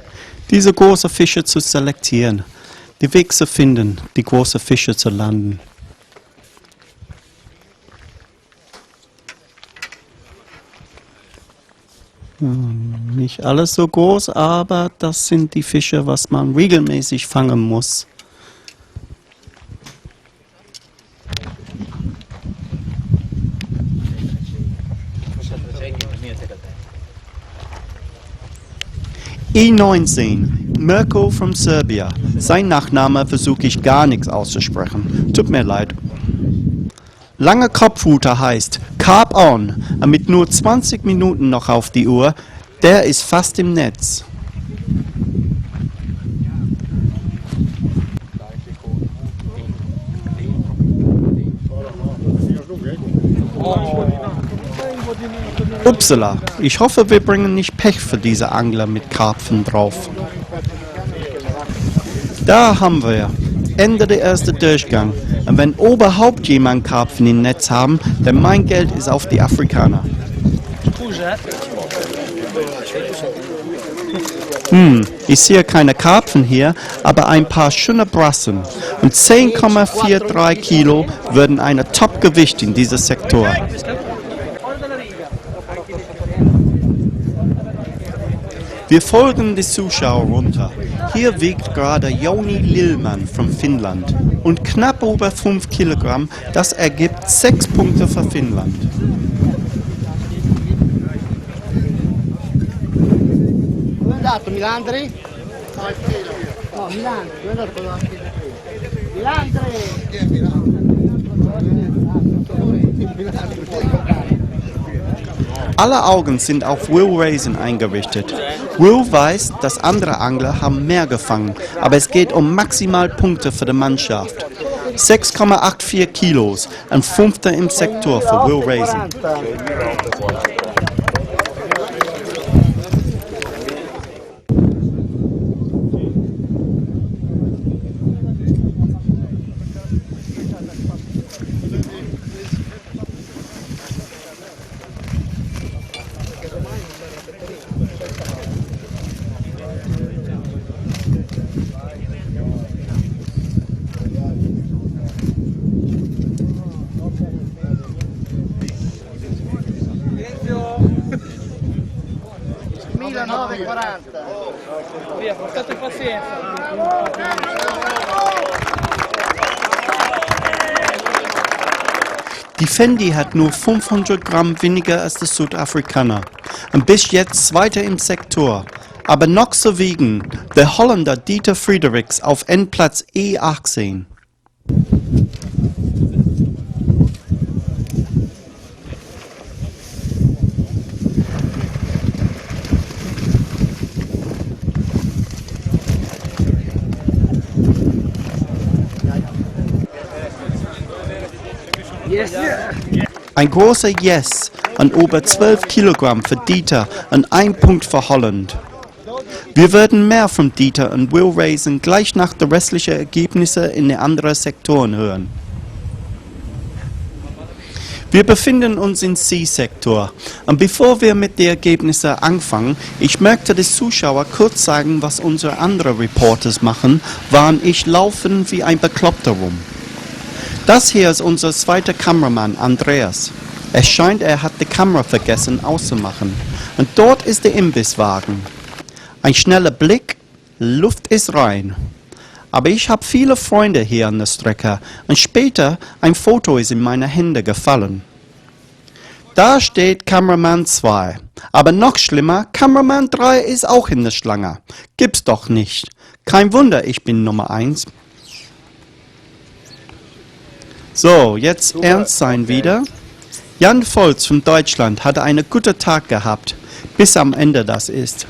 diese großen Fische zu selektieren, den Weg zu finden, die großen Fische zu landen. Nicht alles so groß, aber das sind die Fische, was man regelmäßig fangen muss. E19, Mirko from Serbia. Sein Nachname versuche ich gar nichts auszusprechen. Tut mir leid. Lange Kopfrute heißt Carp on, und mit nur 20 Minuten noch auf die Uhr, der ist fast im Netz. Upsala, ich hoffe, wir bringen nicht Pech für diese Angler mit Karpfen drauf. Da haben wir, Ende der erste Durchgang. Und wenn überhaupt jemand Karpfen im Netz haben, dann mein Geld ist auf die Afrikaner. Ich sehe keine Karpfen hier, aber ein paar schöne Brassen. Und 10,43 Kilo würden ein Top-Gewicht in diesem Sektor. Wir folgen die Zuschauer runter. Hier wiegt gerade Jouni Lillman von Finnland. Und knapp über 5 Kilogramm, das ergibt 6 Punkte für Finnland. Milandri? No, Alle Augen sind auf Will Raisin eingerichtet. Will weiß, dass andere Angler haben mehr gefangen, aber es geht um maximal Punkte für die Mannschaft. 6,84 Kilos, ein Fünfter im Sektor für Will Raisin. Via, portate pazienza. Die Fendi hat nur 500 Gramm weniger als der Südafrikaner. Und bis jetzt Zweiter im Sektor. Aber noch zu wiegen, der Holländer Dieter Friedrichs auf Endplatz E18. Ein großer Yes an über 12 Kilogramm für Dieter und 1 Punkt für Holland. Wir werden mehr von Dieter und Will Raisin gleich nach den restlichen Ergebnissen in den anderen Sektoren hören. Wir befinden uns im C-Sektor und bevor wir mit den Ergebnissen anfangen, ich möchte den Zuschauern kurz sagen, was unsere anderen Reporters machen, während ich laufen wie ein Bekloppter rum. Das hier ist unser zweiter Kameramann, Andreas. Es scheint, er hat die Kamera vergessen auszumachen. Und dort ist der Imbisswagen. Ein schneller Blick, Luft ist rein. Aber ich habe viele Freunde hier an der Strecke und später ein Foto ist in meine Hände gefallen. Da steht Kameramann 2. Aber noch schlimmer, Kameramann 3 ist auch in der Schlange. Gibt's doch nicht. Kein Wunder, ich bin Nummer 1. So, jetzt ernst sein wieder. Jan Volz von Deutschland hatte einen guten Tag gehabt, bis am Ende das ist.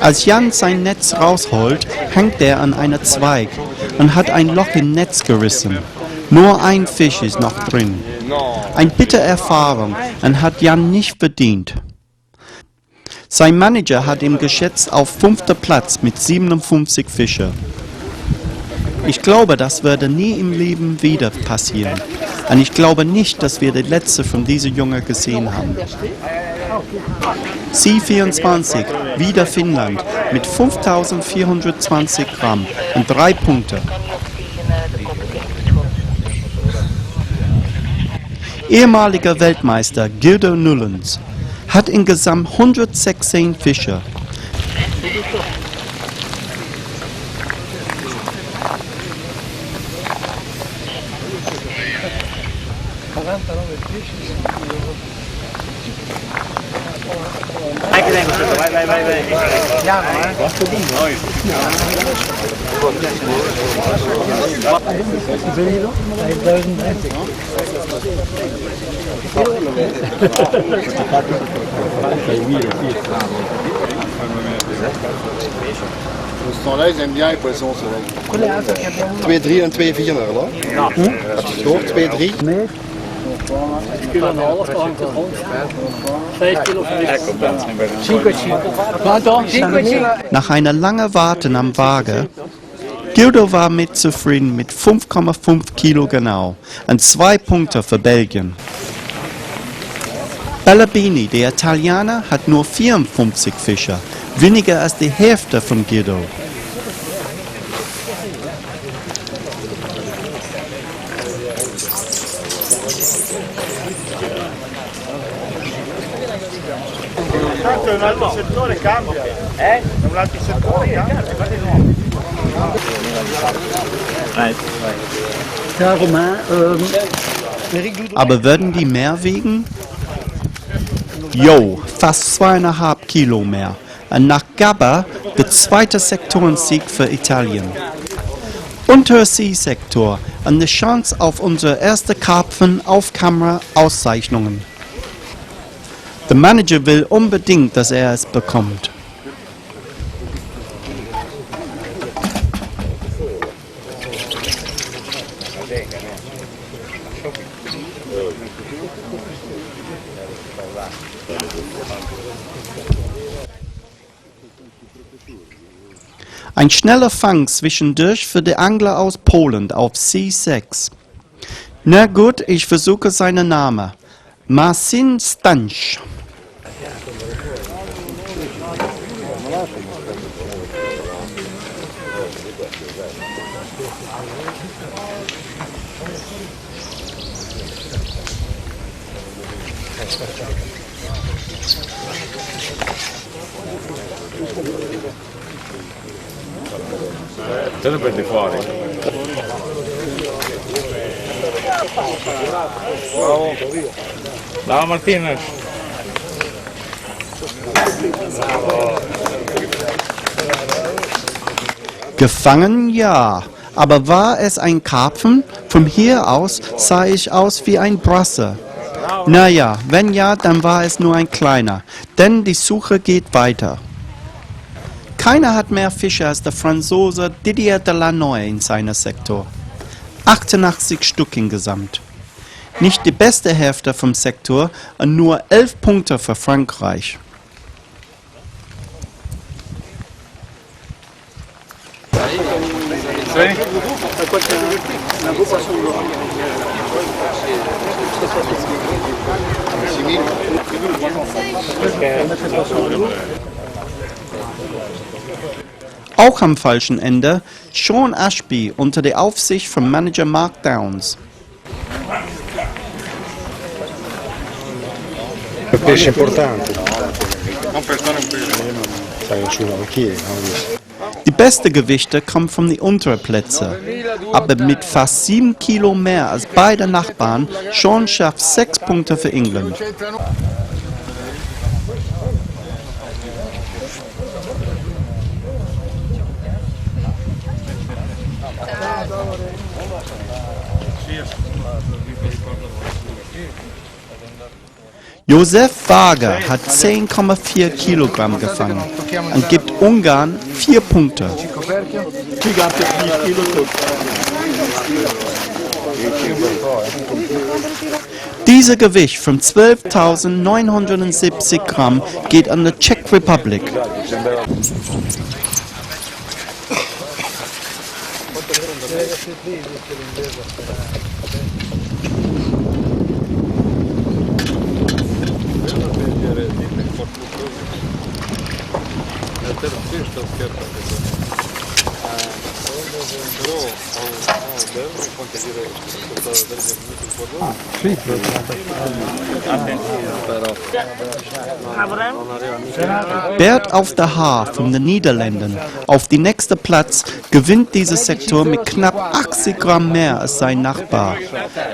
Als Jan sein Netz rausholt, hängt er an einer Zweig und hat ein Loch im Netz gerissen. Nur ein Fisch ist noch drin. Eine bittere Erfahrung und hat Jan nicht verdient. Sein Manager hat ihn geschätzt auf 5. Platz mit 57 Fischen. Ich glaube, das würde nie im Leben wieder passieren. Und ich glaube nicht, dass wir die letzte von diesem Jungen gesehen haben. C24, wieder Finnland, mit 5420 Gramm und 3 Punkte. ehemaliger Weltmeister Guido Nullens hat insgesamt 116 Fische. Dans ce temps-là, ils aiment bien les poissons, ça. 2,3 en 2,4 là. Ja. Heb je het gehoord? 2,3? Nee. 5 kilo en half, dat hangt er rond. 5 kilo Nach einer langen Warten am Waage, Guido war mit zufrieden mit 5,5 Kilo genau und 2 Punkte für Belgien. Balbini, der Italiener, hat nur 54 Fische, weniger als die Hälfte von Guido. Un altro settore cambia. Un altro settore cambia. Aber würden die mehr wiegen? Jo, fast 2,5 Kilo mehr. Und nach Gabba der zweite Sektorensieg für Italien. Unterseesektor, eine Chance auf unsere erste Karpfen auf Kamera Auszeichnungen. Der Manager will unbedingt, dass er es bekommt. Ein schneller Fang zwischendurch für die Angler aus Polen auf C6. Na gut, ich versuche seinen Namen. Marcin Stanch. Te ne prendi fuori. Bravo. Bravo Martinez. Gefangen, ja. Aber war es ein Karpfen? Von hier aus sah ich aus wie ein Brasse. Naja, wenn ja, dann war es nur ein kleiner, denn die Suche geht weiter. Keiner hat mehr Fische als der Franzose Didier Delannoy in seinem Sektor. 88 Stück insgesamt. Nicht die beste Hälfte vom Sektor und nur 11 Punkte für Frankreich. Auch am falschen Ende Sean Ashby unter der Aufsicht von Manager Mark Downs. Pesce importante. Die besten Gewichte kommen von den unteren Plätzen, aber mit fast 7 Kilo mehr als beide Nachbarn, Sean schafft 6 Punkte für England. Josef Wager hat 10,4 Kilogramm gefangen und gibt Ungarn 4 Punkte. Dieser Gewicht von 12.970 Gramm geht an die Czech Republic. Bert auf der Haar von den Niederlanden auf die nächste Platz gewinnt dieses Sektor mit knapp 80 Gramm mehr als sein Nachbar.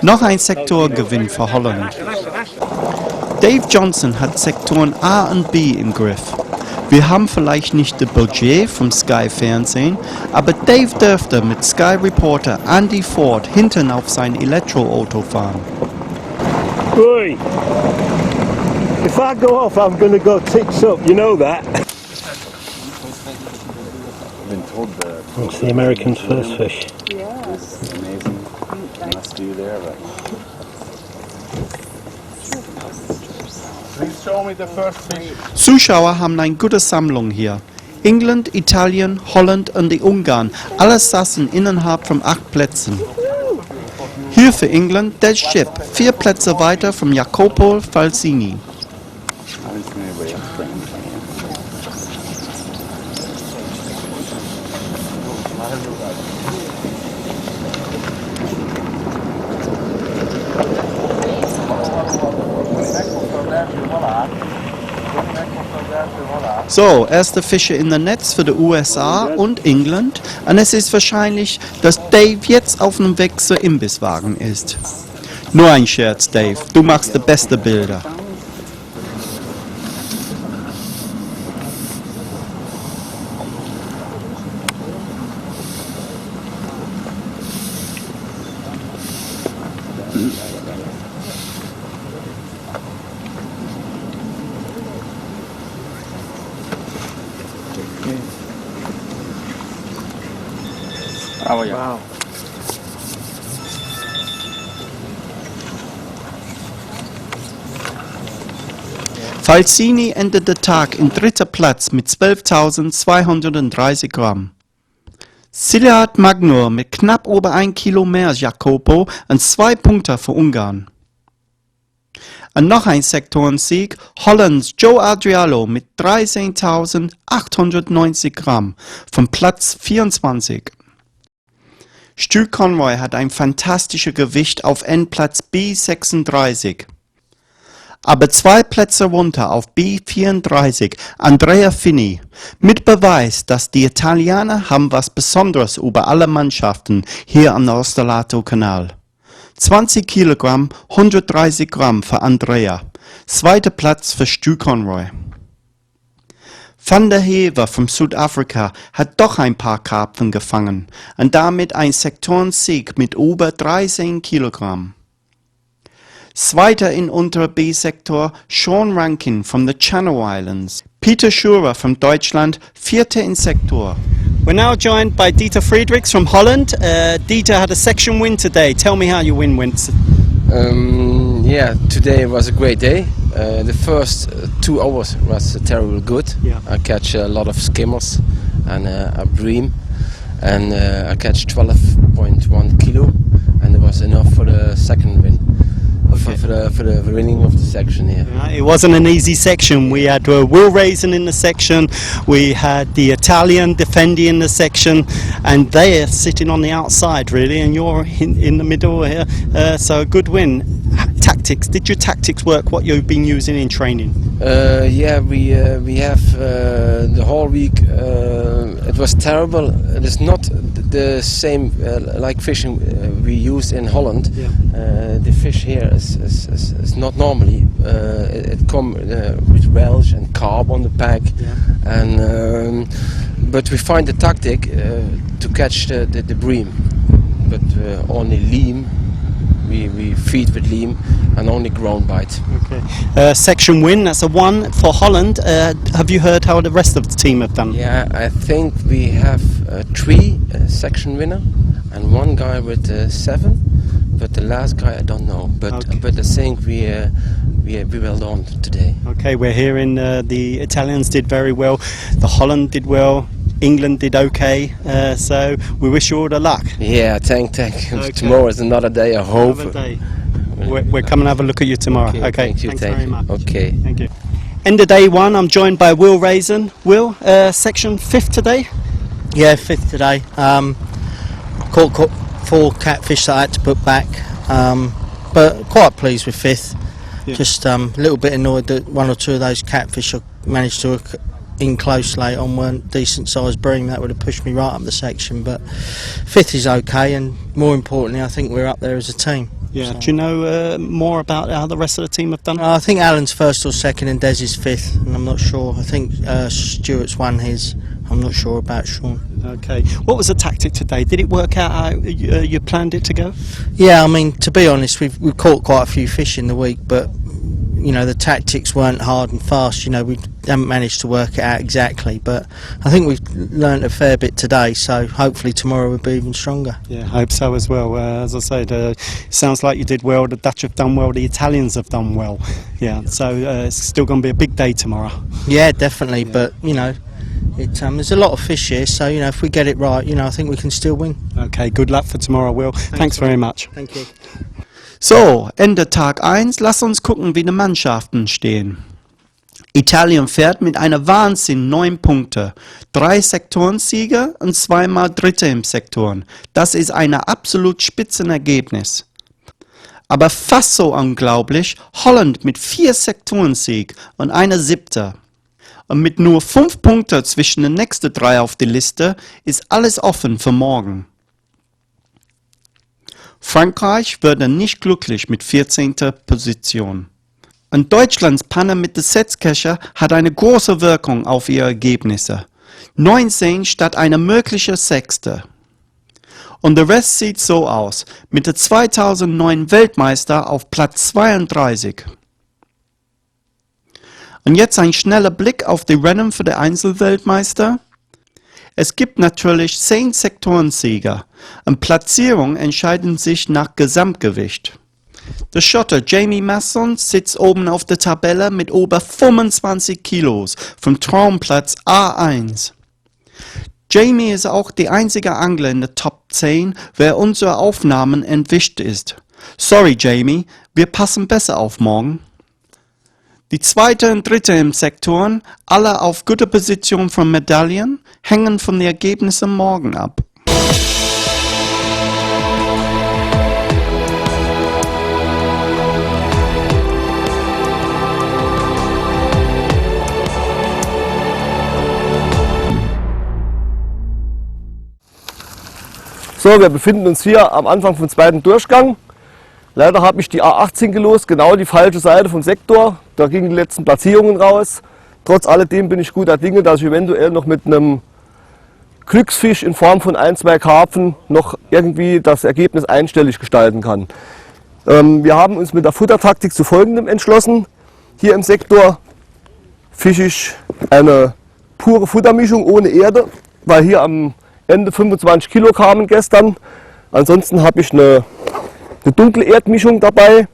Noch ein Sektorgewinn für Holland. Dave Johnson hat Sektoren A und B im Griff. Wir haben vielleicht nicht das Budget vom Sky Fernsehen, aber Dave dürfte mit Sky Reporter Andy Ford hinten auf sein Elektroauto fahren. Roy, if I go off, I'm going to go tits up, you know that. It's the American's first fish. This is amazing. Must do there, but... Please show me the first fish. Zuschauer haben eine gute Sammlung hier. England, Italien, Holland und die Ungarn, alles saßen innerhalb von 8 Plätzen. Hier für England das Schiff, 4 Plätze weiter von Jacopo Falsini. So, erste Fische in der Netz für die USA und England. Und es ist wahrscheinlich, dass Dave jetzt auf dem Weg zur Imbisswagen ist. Nur ein Scherz, Dave. Du machst die besten Bilder. Oh yeah. Wow. Falsini endet den Tag in 3. Platz mit 12.230 Gramm. Siljard Magnur mit knapp über 1 Kilo mehr als Jacopo und 2 Punkte für Ungarn. Und noch ein Sektorensieg, Hollands Joe Adriano mit 13.890 Gramm vom Platz 24. Stu Conroy hat ein fantastisches Gewicht auf Endplatz B36. Aber 2 Plätze runter auf B34, Andrea Fini, mit Beweis, dass die Italiener haben was Besonderes über alle Mannschaften hier am Ostellato Canal. 20 Kilogramm, 130 Gramm für Andrea, 2. Platz für Stu Conroy. Van der Hever von Südafrika hat doch ein paar Karpfen gefangen und damit ein Sektorensieg mit über 13 Kilogramm. Zweiter in unter B-Sektor Sean Rankin von the Channel Islands. Peter Schurer von Deutschland, 4. in Sektor. We're now joined by Dieter Friedrichs from Holland. Dieter had a section win today. Tell me how your win went. Yeah, today was a great day. The first 2 hours was terribly good. Yeah. I catch a lot of skimmers and a bream, and I catch 12.1 kilo, and it was enough for the second win. Okay. For the winning of the section here. It wasn't an easy section. We had Will Raisin in the section, we had the Italian defending in the section, and they are sitting on the outside really, and you're in the middle here, so a good win. Tactics, did your tactics work, what you've been using in training? Yeah, we have the whole week, it was terrible. It is not the same like fishing we use in Holland. Yeah. The fish here is not normally. It come with Welsh and carp on the pack, yeah. and but we find the tactic to catch the bream, but only leam. We feed with leam and only ground bite. Okay. Section win, that's a 1 for Holland. Have you heard how the rest of the team have done? Yeah, I think we have 3 section winner and 1 guy with 7, but the last guy I don't know. But Okay. but I think we well done today. Okay, we're hearing the Italians did very well, the Holland did well, England did okay, so we wish you all the luck. Yeah, thank. Okay. Tomorrow is another day. I hope. Another day. We're coming to have a look at you tomorrow. Okay, thank you. thanks Thank very you. much. Okay. Thank you. End of day 1, I'm joined by Will Raisin. Will, section 5th today? Yeah, 5th today. caught 4 catfish that I had to put back, but quite pleased with 5th. Yeah. Just a little bit annoyed that 1 or 2 of those catfish I managed to hook in close late on weren't decent sized bream. That would have pushed me right up the section, but 5th is okay, and more importantly I think we're up there as a team. Yeah. So. Do you know more about how the rest of the team have done? I think Alan's 1st or 2nd and Des is 5th, and I'm not sure. I think Stuart's won his. I'm not sure about Sean. Okay. What was the tactic today? Did it work out how you planned it to go? Yeah, I mean, to be honest, we've caught quite a few fish in the week, but you know the tactics weren't hard and fast. You know, we haven't managed to work it out exactly, but I think we've learnt a fair bit today. So hopefully tomorrow we'll be even stronger. Yeah, I hope so as well. As I said, it sounds like you did well. The Dutch have done well. The Italians have done well. Yeah, so it's still going to be a big day tomorrow. Yeah, definitely. Yeah. But you know. There's a lot of fish here, so you know if we get it right, you know I think we can still win. Okay, good luck for tomorrow, Will. Thanks very much. Thank you. So, Ende Tag 1, lass uns gucken, wie die Mannschaften stehen. Italien fährt mit einer Wahnsinn 9 Punkte, 3 Sektorensiege und 2-mal Dritte im Sektoren. Das ist ein absolut Spitzenergebnis. Aber fast so unglaublich, Holland mit 4 Sektorensieg und einer 7. Und mit nur 5 Punkten zwischen den nächsten 3 auf der Liste ist alles offen für morgen. Frankreich würde nicht glücklich mit 14. Position. Und Deutschlands Panne mit der Setzkescher hat eine große Wirkung auf ihre Ergebnisse. 19 statt einer möglichen 6. Und der Rest sieht so aus, mit der 2009 Weltmeister auf Platz 32. Und jetzt ein schneller Blick auf die Rennen für die Einzelweltmeister. Es gibt natürlich 10 Sektorensieger und Platzierungen entscheiden sich nach Gesamtgewicht. Der Schotter Jamie Masson sitzt oben auf der Tabelle mit über 25 Kilos vom Traumplatz A1. Jamie ist auch der einzige Angler in der Top 10, wer unsere Aufnahmen entwischt ist. Sorry Jamie, wir passen besser auf morgen. Die 2. und 3. im Sektoren, alle auf guter Position von Medaillen, hängen von den Ergebnissen morgen ab. So, wir befinden uns hier am Anfang vom 2. Durchgang. Leider habe ich die A18 gelost, genau die falsche Seite vom Sektor. Da gingen die letzten Platzierungen raus. Trotz alledem bin ich guter Dinge, dass ich eventuell noch mit einem Glücksfisch in Form von 1, 2 Karpfen noch irgendwie das Ergebnis einstellig gestalten kann. Wir haben uns mit der Futtertaktik zu folgendem entschlossen. Hier im Sektor fische ich eine pure Futtermischung ohne Erde, weil hier am Ende 25 Kilo kamen gestern. Ansonsten habe ich eine dunkle Erdmischung dabei,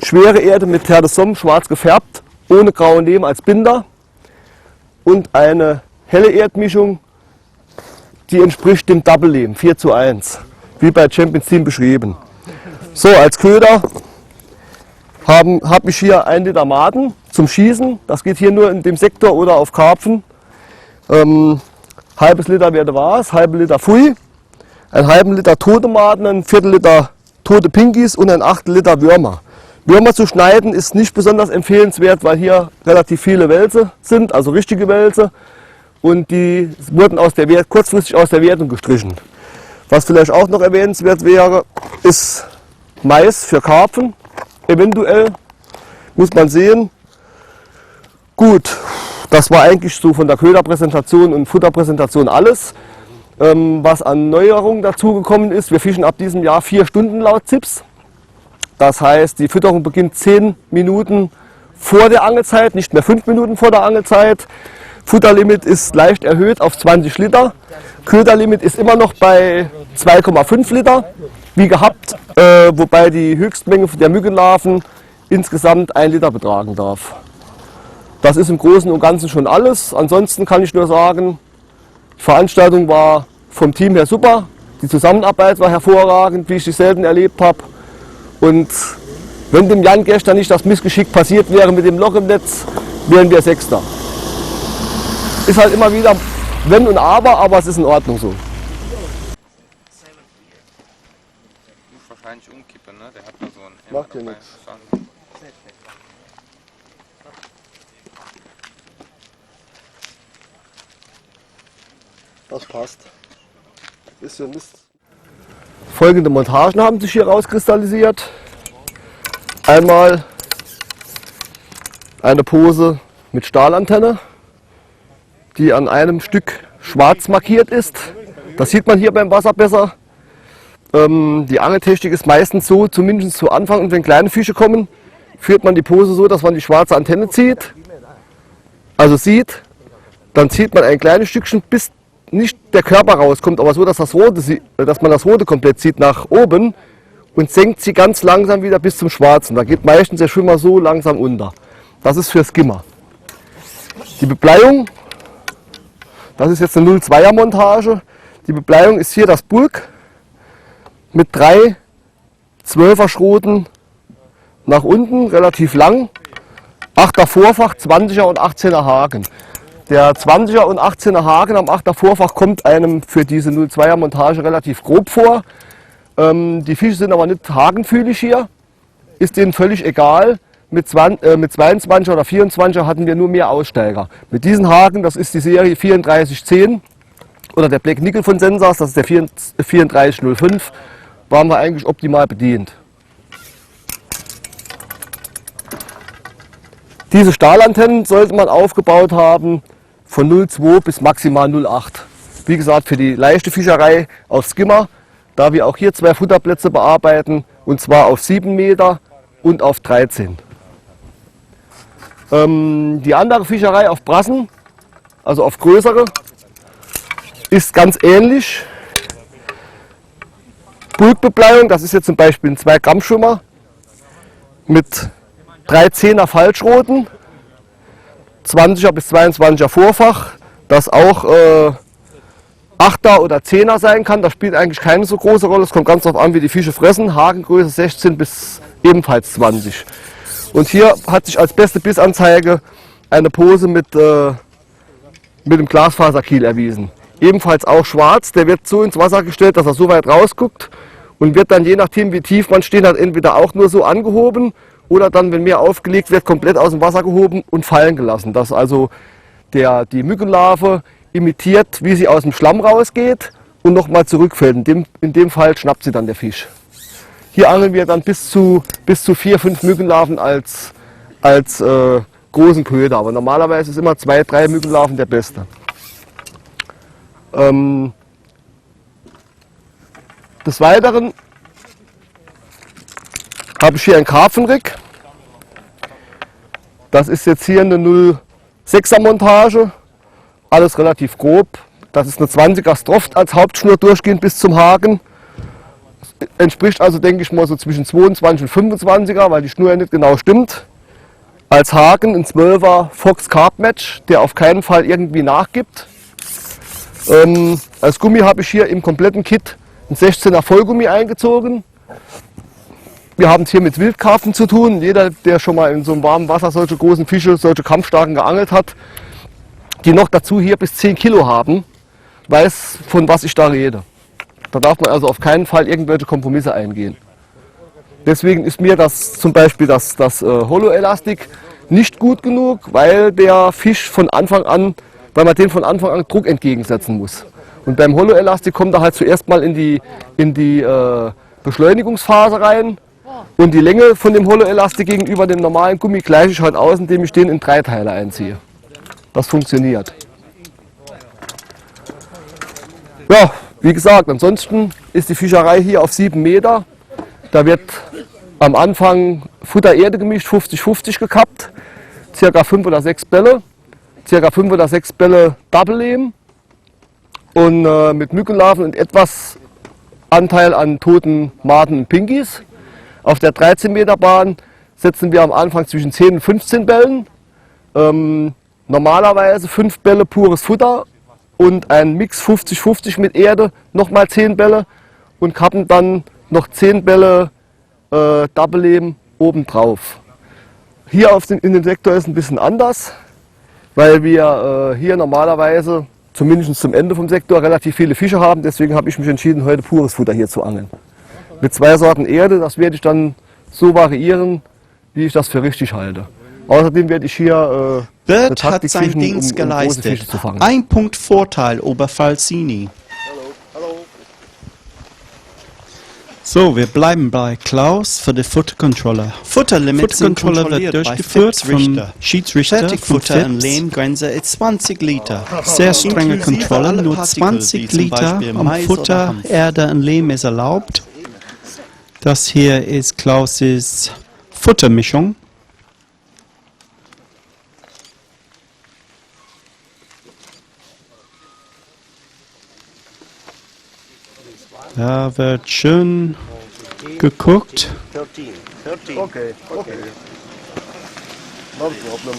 schwere Erde mit Terre de Somme, schwarz gefärbt, ohne grauen Lehm als Binder und eine helle Erdmischung, die entspricht dem Doppel-Lehm, 4:1, wie bei Champions Team beschrieben. So, als Köder habe ich hier 1 Liter Maden zum Schießen, das geht hier nur in dem Sektor oder auf Karpfen. Halbes Liter Werde was, halbe Liter Pfui, einen halben Liter tote Maden, ein Viertel Liter tote Pinkies und ein 8 Liter Würmer. Würmer zu schneiden ist nicht besonders empfehlenswert, weil hier relativ viele Wälse sind, also richtige Wälse. Und die wurden kurzfristig aus der Wertung gestrichen. Was vielleicht auch noch erwähnenswert wäre, ist Mais für Karpfen. Eventuell, muss man sehen. Gut, das war eigentlich so von der Köderpräsentation und Futterpräsentation alles. Was an Neuerungen dazugekommen ist, wir fischen ab diesem Jahr 4 Stunden laut ZIPS. Das heißt, die Fütterung beginnt 10 Minuten vor der Angelzeit, nicht mehr 5 Minuten vor der Angelzeit. Futterlimit ist leicht erhöht auf 20 Liter. Köderlimit ist immer noch bei 2,5 Liter, wie gehabt, wobei die Höchstmenge der Mückenlarven insgesamt 1 Liter betragen darf. Das ist im Großen und Ganzen schon alles. Ansonsten kann ich nur sagen, die Veranstaltung war vom Team her super. Die Zusammenarbeit war hervorragend, wie ich sie selten erlebt habe. Und wenn dem Jan gestern nicht das Missgeschick passiert wäre mit dem Loch im Netz, wären wir Sechster. Ist halt immer wieder Wenn und Aber es ist in Ordnung so. Macht ja nichts. Das passt. Bisschen Mist. Folgende Montagen haben sich hier rauskristallisiert. Einmal eine Pose mit Stahlantenne, die an einem Stück schwarz markiert ist. Das sieht man hier beim Wasser besser. Die Angeltechnik ist meistens so, zumindest zu Anfang, und wenn kleine Fische kommen, führt man die Pose so, dass man die schwarze Antenne zieht. Also sieht, dann zieht man ein kleines Stückchen, bis nicht der Körper rauskommt, aber so, dass man das Rote komplett zieht nach oben und senkt sie ganz langsam wieder bis zum Schwarzen. Da geht meistens der Schwimmer so langsam unter. Das ist für Skimmer. Die Bebleiung, das ist jetzt eine 0,2er Montage. Die Bebleiung ist hier das Bulk mit 3 12er Schroten nach unten, relativ lang. 8er Vorfach, 20er und 18er Haken. Der 20er und 18er Haken am 8er Vorfach kommt einem für diese 0,2er Montage relativ grob vor. Die Fische sind aber nicht hakenfühlig hier, ist denen völlig egal. Mit 22er oder 24er hatten wir nur mehr Aussteiger. Mit diesen Haken, das ist die Serie 3410 oder der Black Nickel von Sensas, das ist der 3405, waren wir eigentlich optimal bedient. Diese Stahlantennen sollte man aufgebaut haben von 0,2 bis maximal 0,8. Wie gesagt, für die leichte Fischerei auf Skimmer, da wir auch hier 2 Futterplätze bearbeiten, und zwar auf 7 Meter und auf 13. Die andere Fischerei auf Brassen, also auf größere, ist ganz ähnlich. Bulkbebleiung, das ist jetzt zum Beispiel ein 2 Gramm Schwimmer mit 3 10er Falschroten, 20er bis 22er Vorfach, das auch 8er oder 10er sein kann. Das spielt eigentlich keine so große Rolle. Es kommt ganz darauf an, wie die Fische fressen. Hakengröße 16 bis ebenfalls 20. Und hier hat sich als beste Bissanzeige eine Pose mit dem Glasfaserkiel erwiesen. Ebenfalls auch schwarz. Der wird so ins Wasser gestellt, dass er so weit rausguckt und wird dann, je nachdem wie tief man stehen hat, entweder auch nur so angehoben oder dann, wenn mehr aufgelegt wird, komplett aus dem Wasser gehoben und fallen gelassen. Dass also die Mückenlarve imitiert, wie sie aus dem Schlamm rausgeht und nochmal zurückfällt. In dem Fall schnappt sie dann der Fisch. Hier angeln wir dann bis zu 4, 5 Mückenlarven als großen Köder. Aber normalerweise ist immer 2, 3 Mückenlarven der beste. Des Weiteren habe ich hier ein Karpfenrig. Das ist jetzt hier eine 0,6er Montage. Alles relativ grob. Das ist eine 20er Stroft als Hauptschnur durchgehend bis zum Haken. Entspricht also, denke ich mal, so zwischen 22 und 25er, weil die Schnur ja nicht genau stimmt. Als Haken ein 12er Fox Carp Match, der auf keinen Fall irgendwie nachgibt. Als Gummi habe ich hier im kompletten Kit ein 16er Vollgummi eingezogen. Wir haben es hier mit Wildkarpfen zu tun. Jeder, der schon mal in so einem warmen Wasser solche großen Fische, solche kampfstarken geangelt hat, die noch dazu hier bis 10 Kilo haben, weiß, von was ich da rede. Da darf man also auf keinen Fall irgendwelche Kompromisse eingehen. Deswegen ist mir zum Beispiel das Holo-Elastik nicht gut genug, weil der Fisch von Anfang an, weil man dem von Anfang an Druck entgegensetzen muss. Und beim Holo-Elastik kommt er halt zuerst mal in die Beschleunigungsphase rein. Und die Länge von dem Holo-Elastik gegenüber dem normalen Gummi gleiche ich halt aus, indem ich den in 3 Teile einziehe. Das funktioniert. Ja, wie gesagt, ansonsten ist die Fischerei hier auf 7 Meter. Da wird am Anfang Futter-Erde gemischt, 50-50 gekappt. Circa 5 oder 6 Bälle. Circa 5 oder 6 Bälle Double-Lehm. Und mit Mückenlarven und etwas Anteil an toten Maden und Pinkies. Auf der 13 Meter Bahn setzen wir am Anfang zwischen 10 und 15 Bällen. Normalerweise 5 Bälle pures Futter und ein Mix 50-50 mit Erde, nochmal 10 Bälle und kappen dann noch 10 Bälle Double-Lehm obendrauf. Hier in dem Sektor ist es ein bisschen anders, weil wir hier normalerweise, zumindest zum Ende vom Sektor, relativ viele Fische haben. Deswegen habe ich mich entschieden, heute pures Futter hier zu angeln. Mit 2 Sorten Erde, das werde ich dann so variieren, wie ich das für richtig halte. Außerdem werde ich hier Bert hat seinen Dienst geleistet. Ein Punkt Vorteil über Falsini. So, wir bleiben bei Klaus für den Futtercontroller. Futterlimit wird durchgeführt vom Schiedsrichter. Futter und Lehmgrenze ist 20 Liter. Sehr strenge Kontrolle, nur 20 Liter am Futter, Erde und Lehm ist erlaubt. Das hier ist Klauses Futtermischung. Da wird schön geguckt. 13. Okay. No problem.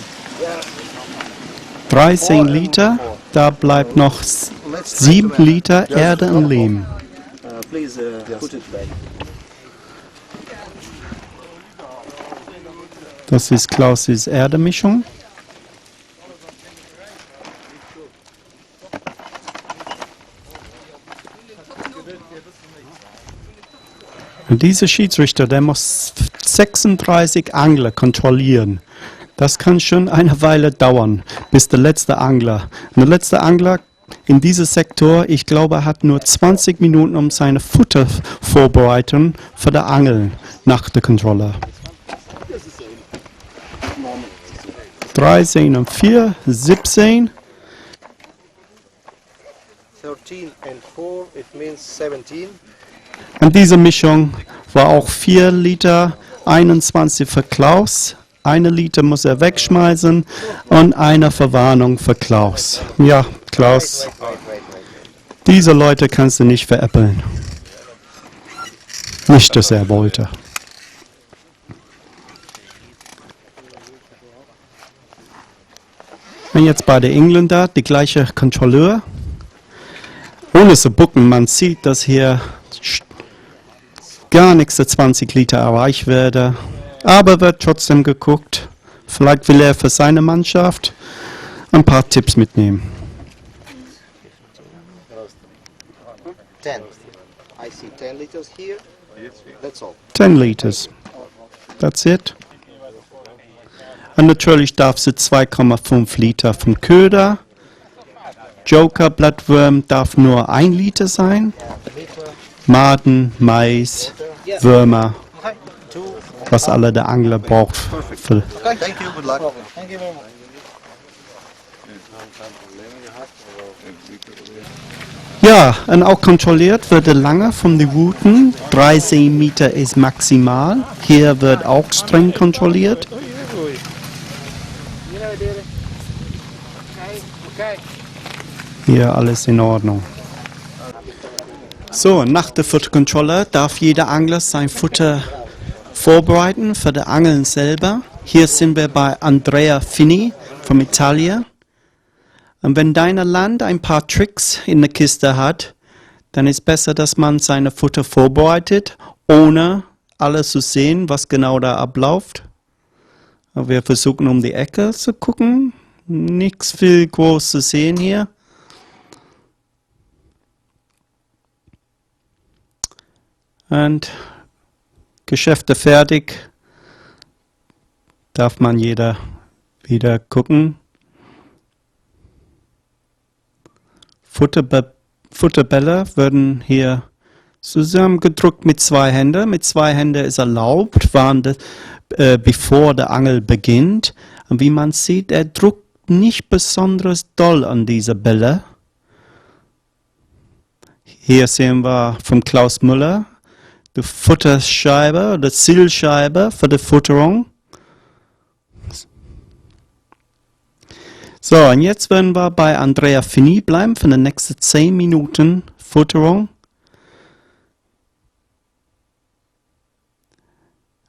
13 Liter, da bleibt noch 7 Liter Erde und Lehm. Das ist Klauses Erdemischung. Und dieser Schiedsrichter, der muss 36 Angler kontrollieren. Das kann schon eine Weile dauern, bis der letzte Angler. Und der letzte Angler in diesem Sektor, ich glaube, hat nur 20 Minuten, um seine Futter vorzubereiten für das Angeln nach der Kontrolle. 13 und 4, 17. 13 and 4, it means 17. Und diese Mischung war auch 4 Liter, 21 für Klaus, 1 Liter muss er wegschmeißen und eine Verwarnung für Klaus. Ja, Klaus, diese Leute kannst du nicht veräppeln. Nicht, dass er wollte. Und jetzt bei den Engländern, die gleiche Kontrolleur. Ohne zu bucken, man sieht, dass hier gar nichts der 20 Liter erreicht werde. Aber wird trotzdem geguckt. Vielleicht will er für seine Mannschaft ein paar Tipps mitnehmen. 10. I see 10 liters here. That's all. 10 Liters. That's it. Und natürlich darf sie 2,5 Liter vom Köder. Joker Blattwurm darf nur 1 Liter sein. Maden, Mais, Würmer, was alle der Angler braucht. Für Thank you, good luck. ja, und auch kontrolliert wird die Lange von den Routen. 13 Meter ist maximal. Hier wird auch streng kontrolliert. Hier alles in Ordnung. So, nach der Futterkontrolle darf jeder Angler sein Futter vorbereiten für das Angeln selber. Hier sind wir bei Andrea Fini von Italien. Und wenn dein Land ein paar Tricks in der Kiste hat, dann ist besser, dass man seine Futter vorbereitet, ohne alles zu sehen, was genau da abläuft. Aber wir versuchen um die Ecke zu gucken. Nichts viel groß zu sehen hier. Und Geschäfte fertig, darf man jeder wieder gucken. Futterbälle werden hier zusammengedrückt mit 2 Händen. Mit 2 Händen ist erlaubt, bevor der Angel beginnt. Und wie man sieht, er drückt nicht besonders doll an diese Bälle. Hier sehen wir von Klaus Müller die Futterscheibe oder Zielscheibe für die Futterung. So, und jetzt werden wir bei Andrea Fini bleiben für die nächsten 10 Minuten Futterung.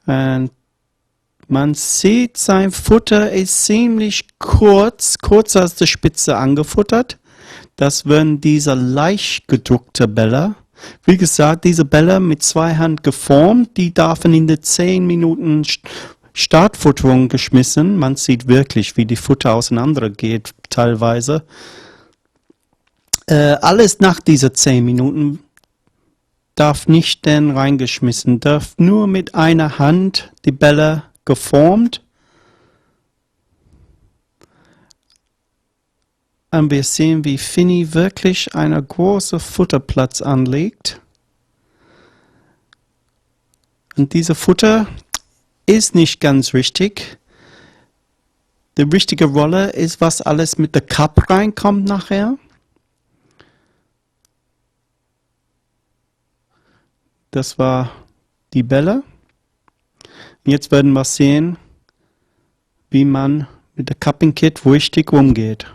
Und man sieht, sein Futter ist ziemlich kurz als die Spitze angefuttert. Das werden diese leicht gedruckte Bälle. Wie gesagt, diese Bälle mit 2 Hand geformt, die dürfen in den 10 Minuten Startfutterung geschmissen. Man sieht wirklich, wie die Futter auseinander geht teilweise. Alles nach diesen 10 Minuten darf nicht denn reingeschmissen, darf nur mit einer Hand die Bälle geformt. Und wir sehen, wie Finny wirklich einen großen Futterplatz anlegt. Und diese Futter ist nicht ganz richtig. Die richtige Rolle ist, was alles mit der Cup reinkommt nachher. Das war die Bälle. Jetzt werden wir sehen, wie man mit der Cupping Kit richtig umgeht.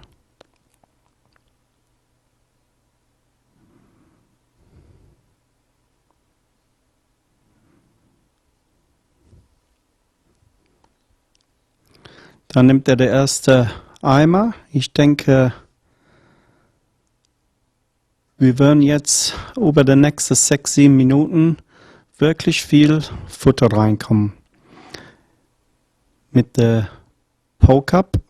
Dann nimmt er den ersten Eimer. Ich denke, wir werden jetzt über die nächsten 6-7 Minuten wirklich viel Futter reinkommen. Mit der Pole-Cup.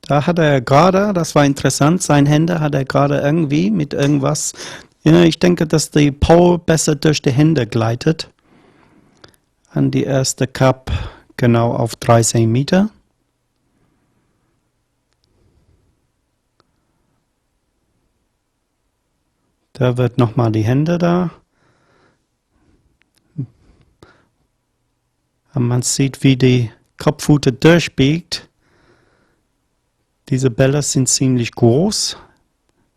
Da hat er gerade, das war interessant, sein Hände hat er gerade irgendwie mit irgendwas. Ja, ich denke, dass die Pole besser durch die Hände gleitet. An die erste Cup genau auf 13 Meter. Da wird nochmal die Hände da. Und man sieht, wie die Kopfrute durchbiegt. Diese Bälle sind ziemlich groß.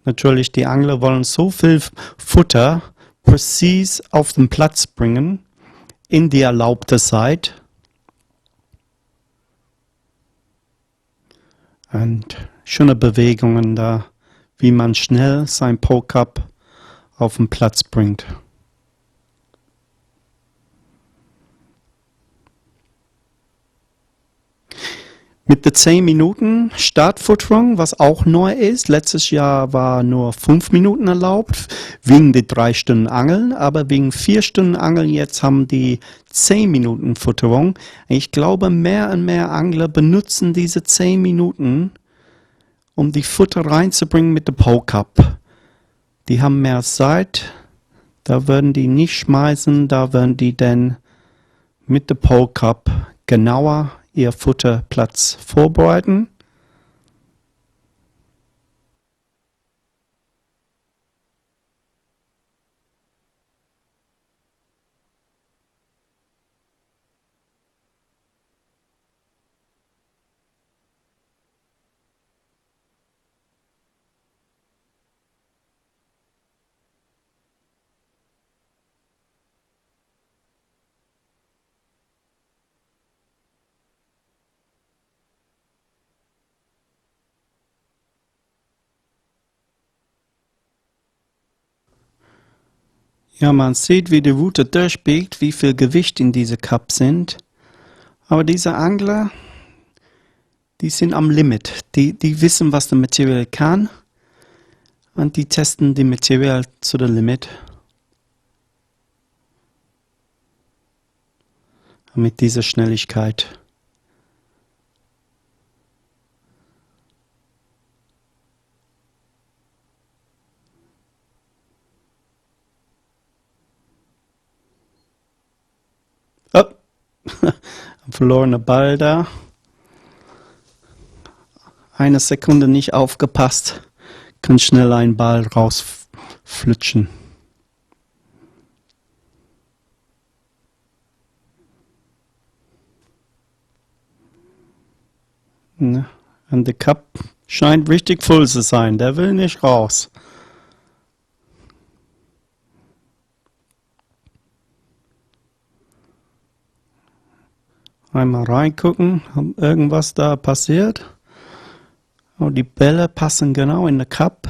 Natürlich, die Angler wollen so viel Futter präzise auf den Platz bringen, in die erlaubte Zeit. Und schöne Bewegungen da, wie man schnell sein Pole-Cup auf den Platz bringt. Mit der 10 Minuten Startfutterung, was auch neu ist. Letztes Jahr war nur 5 Minuten erlaubt, wegen der 3 Stunden Angeln, aber wegen 4 Stunden Angeln jetzt haben die 10 Minuten Futterung. Ich glaube, mehr und mehr Angler benutzen diese 10 Minuten, um die Futter reinzubringen mit dem Pole-Cup. Die haben mehr Zeit, da werden die nicht schmeißen, da werden die dann mit dem Pole-Cup genauer ihr Futterplatz vorbereiten. Ja, man sieht, wie die Rute durchbiegt, wie viel Gewicht in diese Cup sind. Aber diese Angler, die sind am Limit. Die wissen, was das Material kann. Und die testen die Material zu dem Limit. Mit dieser Schnelligkeit. Oh, ein verlorener Ball da. Eine Sekunde nicht aufgepasst, kann schnell ein Ball rausflutschen. Und der Cup scheint richtig voll zu sein, der will nicht raus. Einmal reingucken, ob irgendwas da passiert. Oh, die Bälle passen genau in den Cup.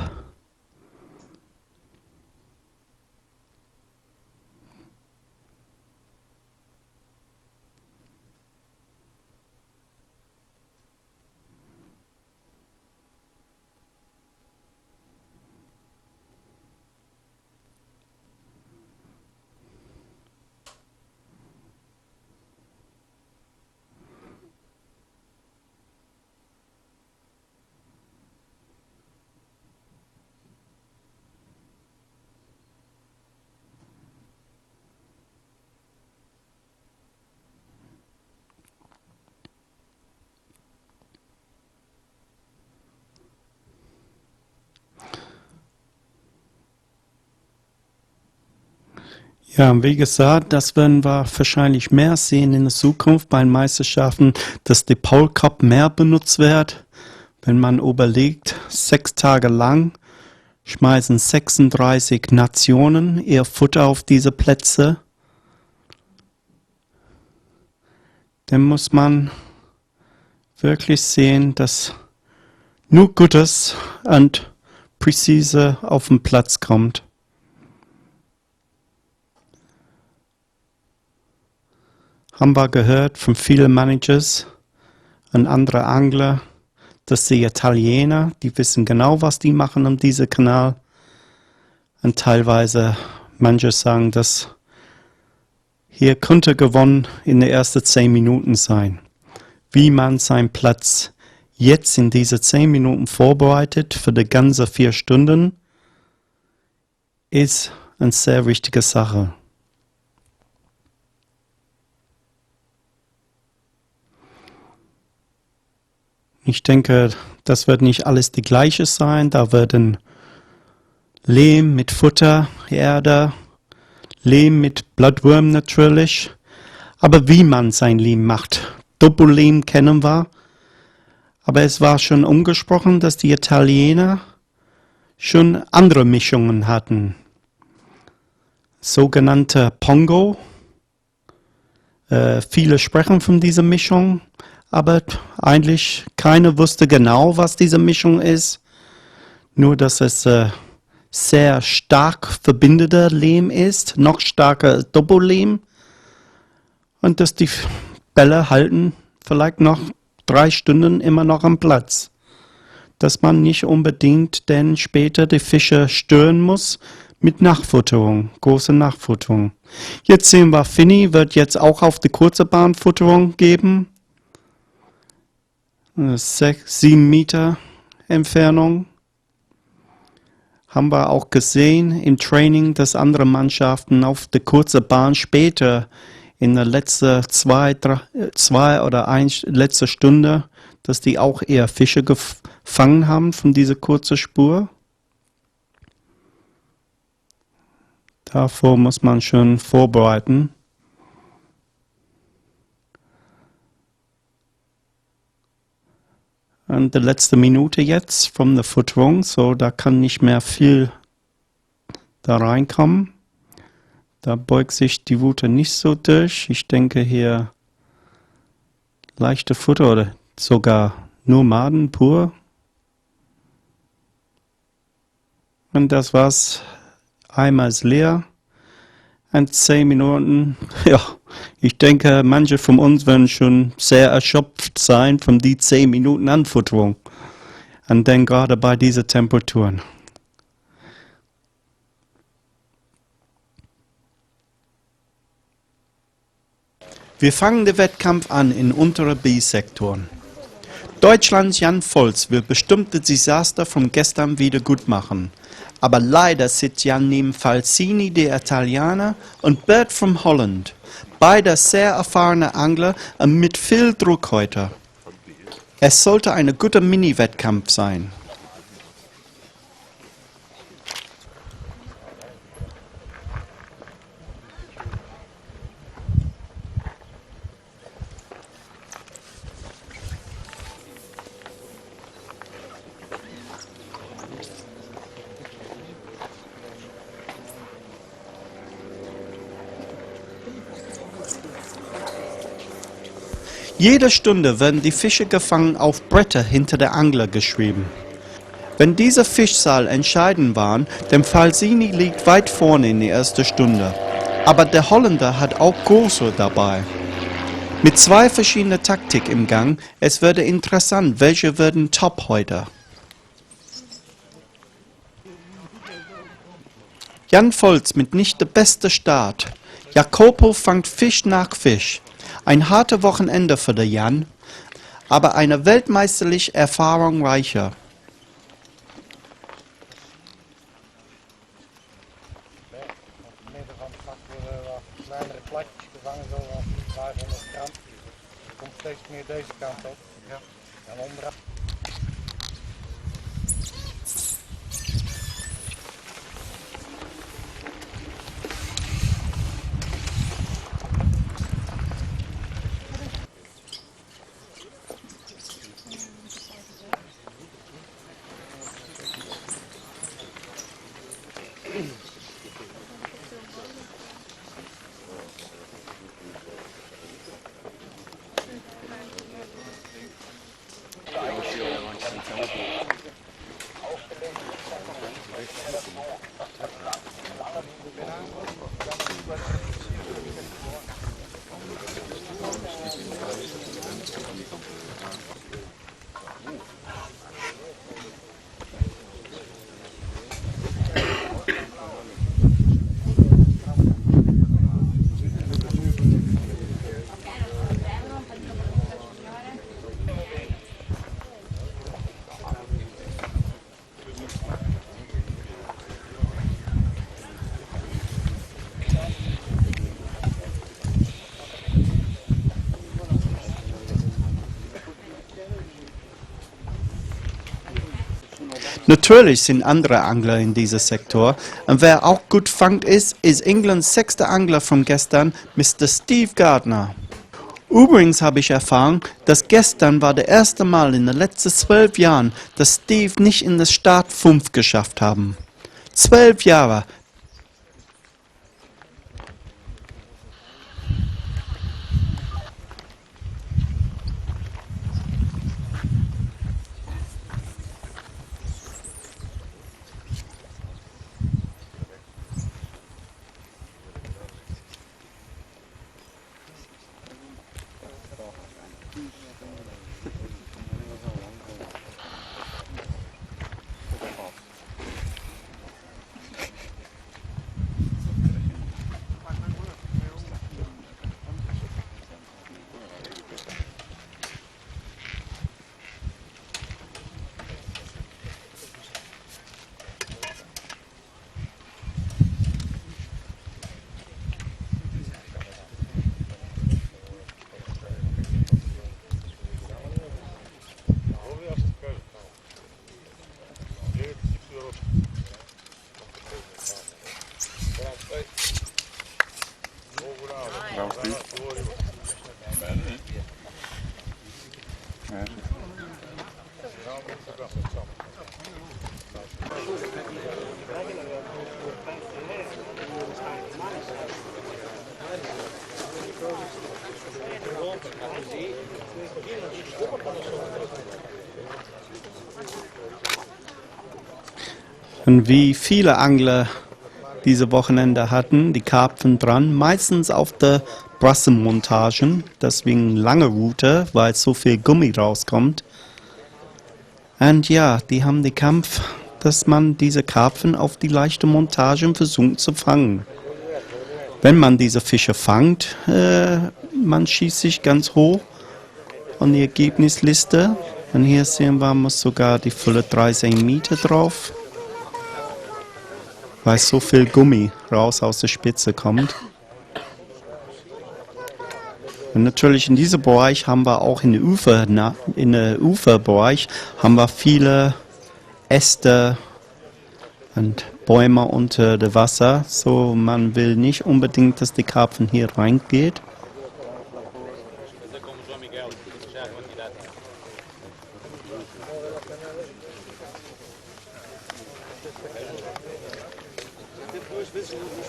Ja, und wie gesagt, das werden wir wahrscheinlich mehr sehen in der Zukunft bei den Meisterschaften, dass der Pole Cup mehr benutzt wird. Wenn man überlegt, 6 Tage lang schmeißen 36 Nationen ihr Futter auf diese Plätze, dann muss man wirklich sehen, dass nur Gutes und präzise auf den Platz kommt. Haben wir gehört von vielen Managers und anderen Angler, dass die Italiener, die wissen genau, was die machen um diesen Kanal. Und teilweise, manche sagen, dass hier könnte gewonnen in den ersten 10 Minuten sein. Wie man seinen Platz jetzt in diese 10 Minuten vorbereitet für die ganze 4 Stunden, ist eine sehr wichtige Sache. Ich denke, das wird nicht alles die gleiche sein. Da werden Lehm mit Futter, Erde, Lehm mit Blattwurm natürlich. Aber wie man sein Lehm macht, Doppellehm kennen wir. Aber es war schon umgesprochen, dass die Italiener schon andere Mischungen hatten. Sogenannte Pongo. Viele sprechen von dieser Mischung. Aber eigentlich keiner wusste genau, was diese Mischung ist. Nur, dass es sehr stark verbindeter Lehm ist, noch stärker als Doppellehm. Und dass die Bälle halten vielleicht noch 3 Stunden immer noch am Platz. Dass man nicht unbedingt denn später die Fische stören muss mit Nachfutterung, große Nachfutterung. Jetzt sehen wir, Finny wird jetzt auch auf die kurze Bahn Futterung geben. 6-7 Meter Entfernung. Haben wir auch gesehen im Training, dass andere Mannschaften auf der kurzen Bahn später in der letzten letzte Stunde, dass die auch eher Fische gefangen haben von dieser kurzen Spur. Davor muss man schon vorbereiten. Und die letzte Minute jetzt von der Futterung, so da kann nicht mehr viel da reinkommen. Da beugt sich die Wute nicht so durch. Ich denke hier leichte Futter oder sogar nur Maden pur. Und das war's. Einmal ist leer. Und 10 Minuten, ja, ich denke, manche von uns werden schon sehr erschöpft sein von die 10 Minuten Anfutterung. Und dann gerade bei diesen Temperaturen. Wir fangen den Wettkampf an in unteren B-Sektoren. Deutschlands Jan Volz will bestimmte Desaster von gestern wieder gut machen. Aber leider sitzt Jan neben Falsini, der Italiener, und Bert from Holland. Beide sehr erfahrene Angler und mit viel Druck heute. Es sollte ein guter Mini-Wettkampf sein. Jede Stunde werden die Fische gefangen auf Bretter hinter der Angler geschrieben. Wenn diese Fischzahl entscheidend war, dann Falsini liegt weit vorne in der ersten Stunde. Aber der Holländer hat auch Coarse dabei. Mit 2 verschiedenen Taktik im Gang, es würde interessant, welche werden top heute. Jan Volz mit nicht der beste Start. Jacopo fangt Fisch nach Fisch. Ein hartes Wochenende für den Jan, aber eine weltmeisterliche Erfahrung reicher. Natürlich sind andere Angler in diesem Sektor und wer auch gut fangt ist Englands sechster Angler von gestern, Mr. Steve Gardner. Übrigens habe ich erfahren, dass gestern war der erste Mal in den letzten 12 Jahren, dass Steve nicht in das Start 5 geschafft haben. 12 Jahre. Und wie viele Angler diese Wochenende hatten, die Karpfen dran, meistens auf der Brassenmontagen, deswegen lange Route, weil so viel Gummi rauskommt. Und ja, die haben den Kampf, dass man diese Karpfen auf die leichte Montagen versucht zu fangen. Wenn man diese Fische fangt, man schießt sich ganz hoch an die Ergebnisliste. Und hier sehen wir muss sogar die volle 13 Meter drauf, weil so viel Gummi raus aus der Spitze kommt. Und natürlich in diesem Bereich haben wir auch in der Uferbereich haben wir viele Äste und Bäume unter dem Wasser. So, man will nicht unbedingt, dass die Karpfen hier reingeht.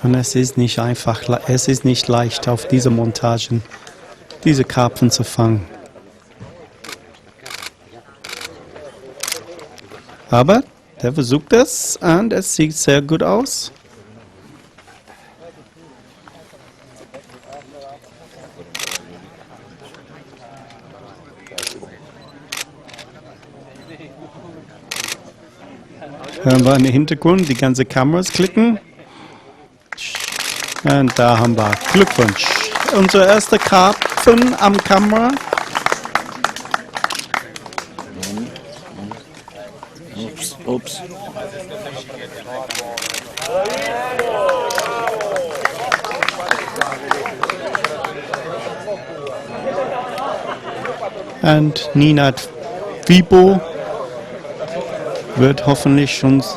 Und es ist nicht einfach, es ist nicht leicht, auf diese Montagen diese Karpfen zu fangen. Aber der versucht es und es sieht sehr gut aus. Hören wir im Hintergrund die ganze Kameras klicken. Und da haben wir Glückwunsch. Unser erster Karpfen am Kamera. Ups. Und Nina Vibo wird hoffentlich uns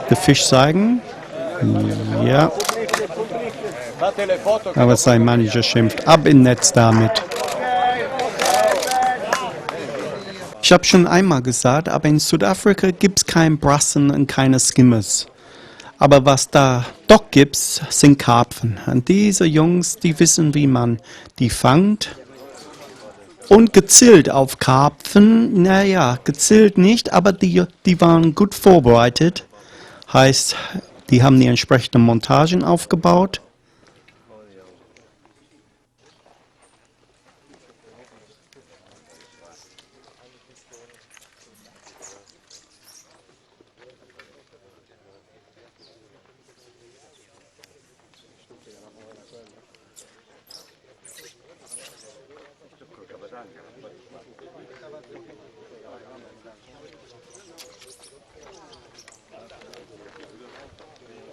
den Fisch zeigen. Ja. Aber sein Manager schimpft. Ab im Netz damit. Ich habe schon einmal gesagt, aber in Südafrika gibt es kein Brassen und keine Skimmers. Aber was da doch gibt, sind Karpfen. Und diese Jungs, die wissen, wie man die fangt. Und gezielt auf Karpfen, naja, gezielt nicht, aber die waren gut vorbereitet. Heißt, die haben die entsprechenden Montagen aufgebaut.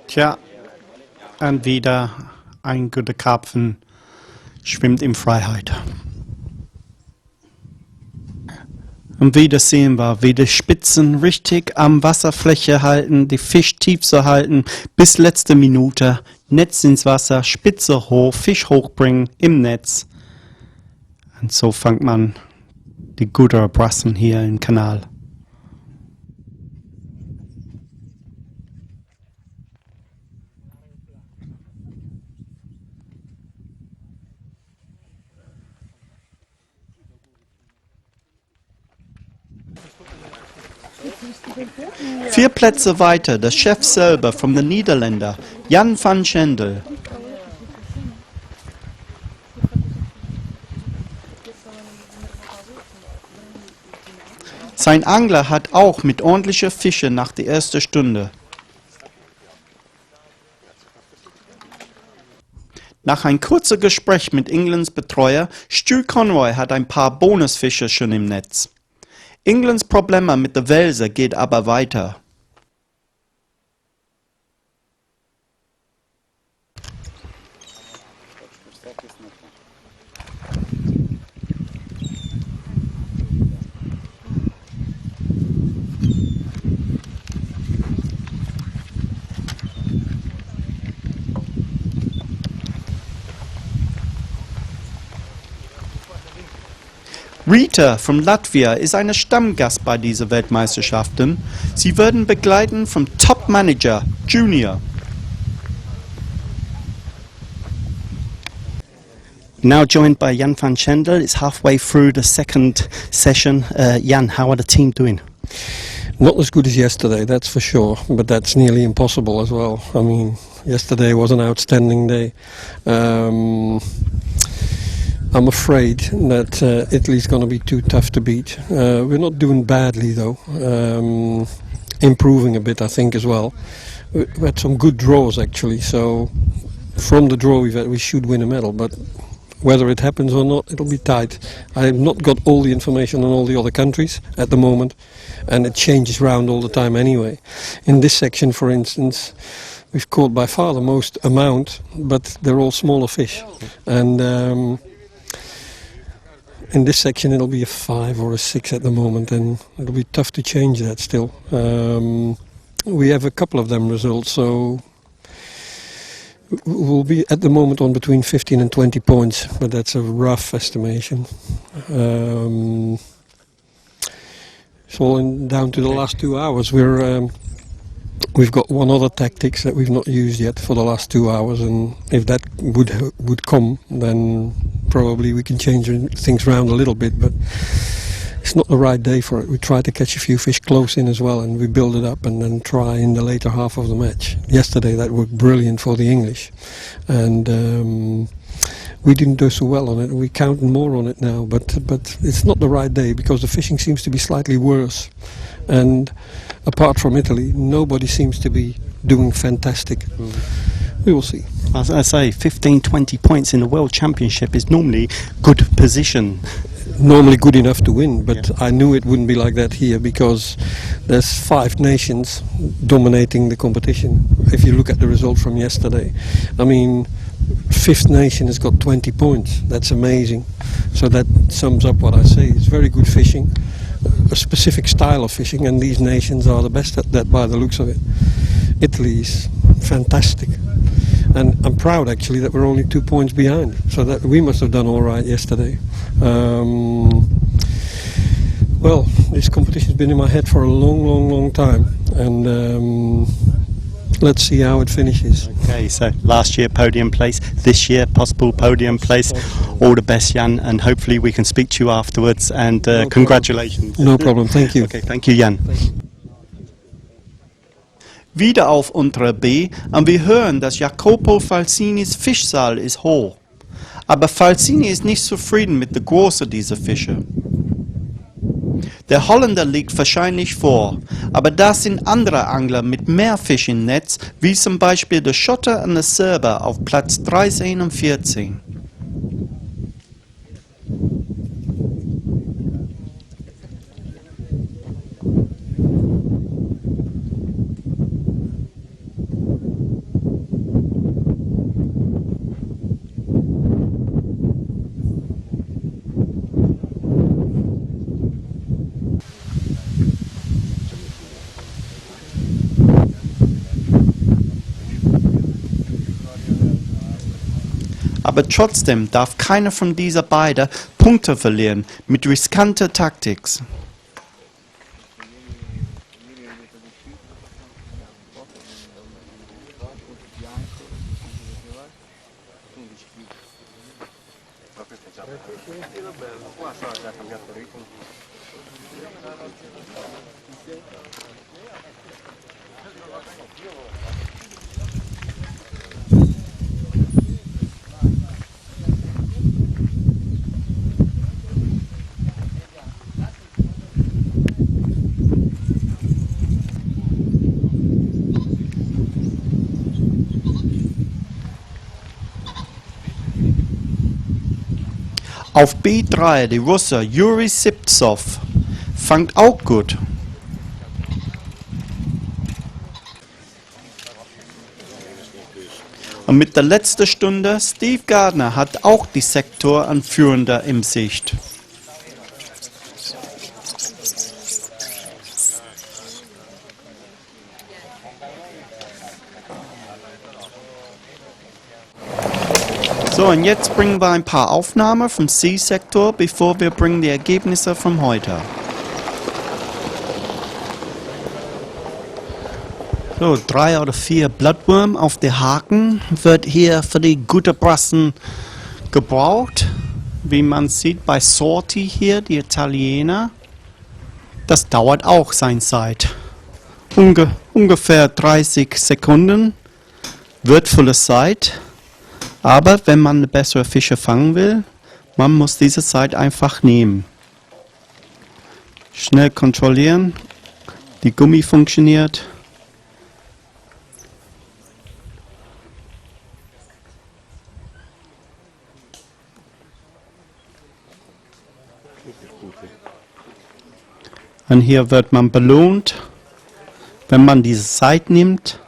Tja, und wieder ein guter Karpfen schwimmt in Freiheit. Und wieder sehen wir, wie die Spitzen richtig am Wasserfläche halten, die Fisch tief zu halten, bis letzte Minute, Netz ins Wasser, Spitze hoch, Fisch hochbringen im Netz. Und so fängt man die guten Brassen hier im Kanal. Vier Plätze weiter, der Chef selber von den Niederländern, Jan van Schendel. Sein Angler hat auch mit ordentlicher Fische nach der ersten Stunde. Nach ein kurzes Gespräch mit Englands Betreuer, Stu Conroy hat ein paar Bonusfische schon im Netz. Englands Probleme mit der Welse geht aber weiter. Rita von Latvia ist eine Stammgast bei diesen Weltmeisterschaften. Sie werden begleiten vom Top Manager Junior. Now joined by Jan van Schendel. It's halfway through the second session. Jan, how are the team doing? Not as good as yesterday, that's for sure, but that's nearly impossible as well. I mean, yesterday was an outstanding day. I'm afraid that Italy's going to be too tough to beat. We're not doing badly though, improving a bit I think as well. We had some good draws actually, so from the draw we should win a medal, but whether it happens or not, it'll be tight. I have not got all the information on all the other countries at the moment, and it changes around all the time anyway. In this section, for instance, we've caught by far the most amount, but they're all smaller fish. And in this section it'll be a 5 or a 6 at the moment, and it'll be tough to change that still. We have a couple of them results, so we'll be at the moment on between 15 and 20 points, but that's a rough estimation. It's all down to the last 2 hours. We've got one other tactics that we've not used yet for the last 2 hours, and if that would come, then probably we can change things around a little bit, but it's not the right day for it. We try to catch a few fish close in as well, and we build it up and then try in the later half of the match. Yesterday that worked brilliant for the English, and we didn't do so well on it. We count more on it now, but it's not the right day because the fishing seems to be slightly worse, and apart from Italy, nobody seems to be doing fantastic. We will see. As I say, 15-20 points in the World Championship is normally good position. Normally good enough to win, but yeah. I knew it wouldn't be like that here because there's 5 nations dominating the competition. If you look at the result from yesterday, I mean, 5th nation has got 20 points. That's amazing. So that sums up what I say. It's very good fishing, a specific style of fishing, and these nations are the best at that by the looks of it. Italy is fantastic, and I'm proud actually that we're only 2 points behind, so that we must have done all right yesterday. Well, this competition's been in my head for a long time, and let's see how it finishes. Okay, so last year podium place, this year possible podium place. All the best, Jan, and hopefully we can speak to you afterwards. And congratulations. No problem, thank you. Okay, thank you, Jan. Wieder auf unserer B und wir hören, dass Jacopo Falsinis Fischzahl ist hoch. Aber Falsini ist nicht zufrieden mit der Größe dieser Fische. Der Holländer liegt wahrscheinlich vor, aber da sind andere Angler mit mehr Fisch im Netz, wie zum Beispiel der Schotter und der Serber auf Platz 13 und 14. Aber trotzdem darf keiner von dieser beiden Punkte verlieren mit riskanter Taktik. Auf B3 der Russe Juri Siptsov fangt auch gut. Und mit der letzten Stunde, Steve Gardner hat auch die Sektoranführende im Sicht. So, und jetzt bringen wir ein paar Aufnahmen vom C-Sektor, bevor wir bringen die Ergebnisse von heute. So, 3 oder 4 Blattwurm auf der Haken wird hier für die gute Brassen gebraucht. Wie man sieht bei Sorti hier, die Italiener. Das dauert auch seine Zeit. Ungefähr 30 Sekunden. Wertvolle Zeit. Aber wenn man eine bessere Fische fangen will, man muss diese Zeit einfach nehmen. Schnell kontrollieren, die Gummi funktioniert. Und hier wird man belohnt, wenn man diese Zeit nimmt.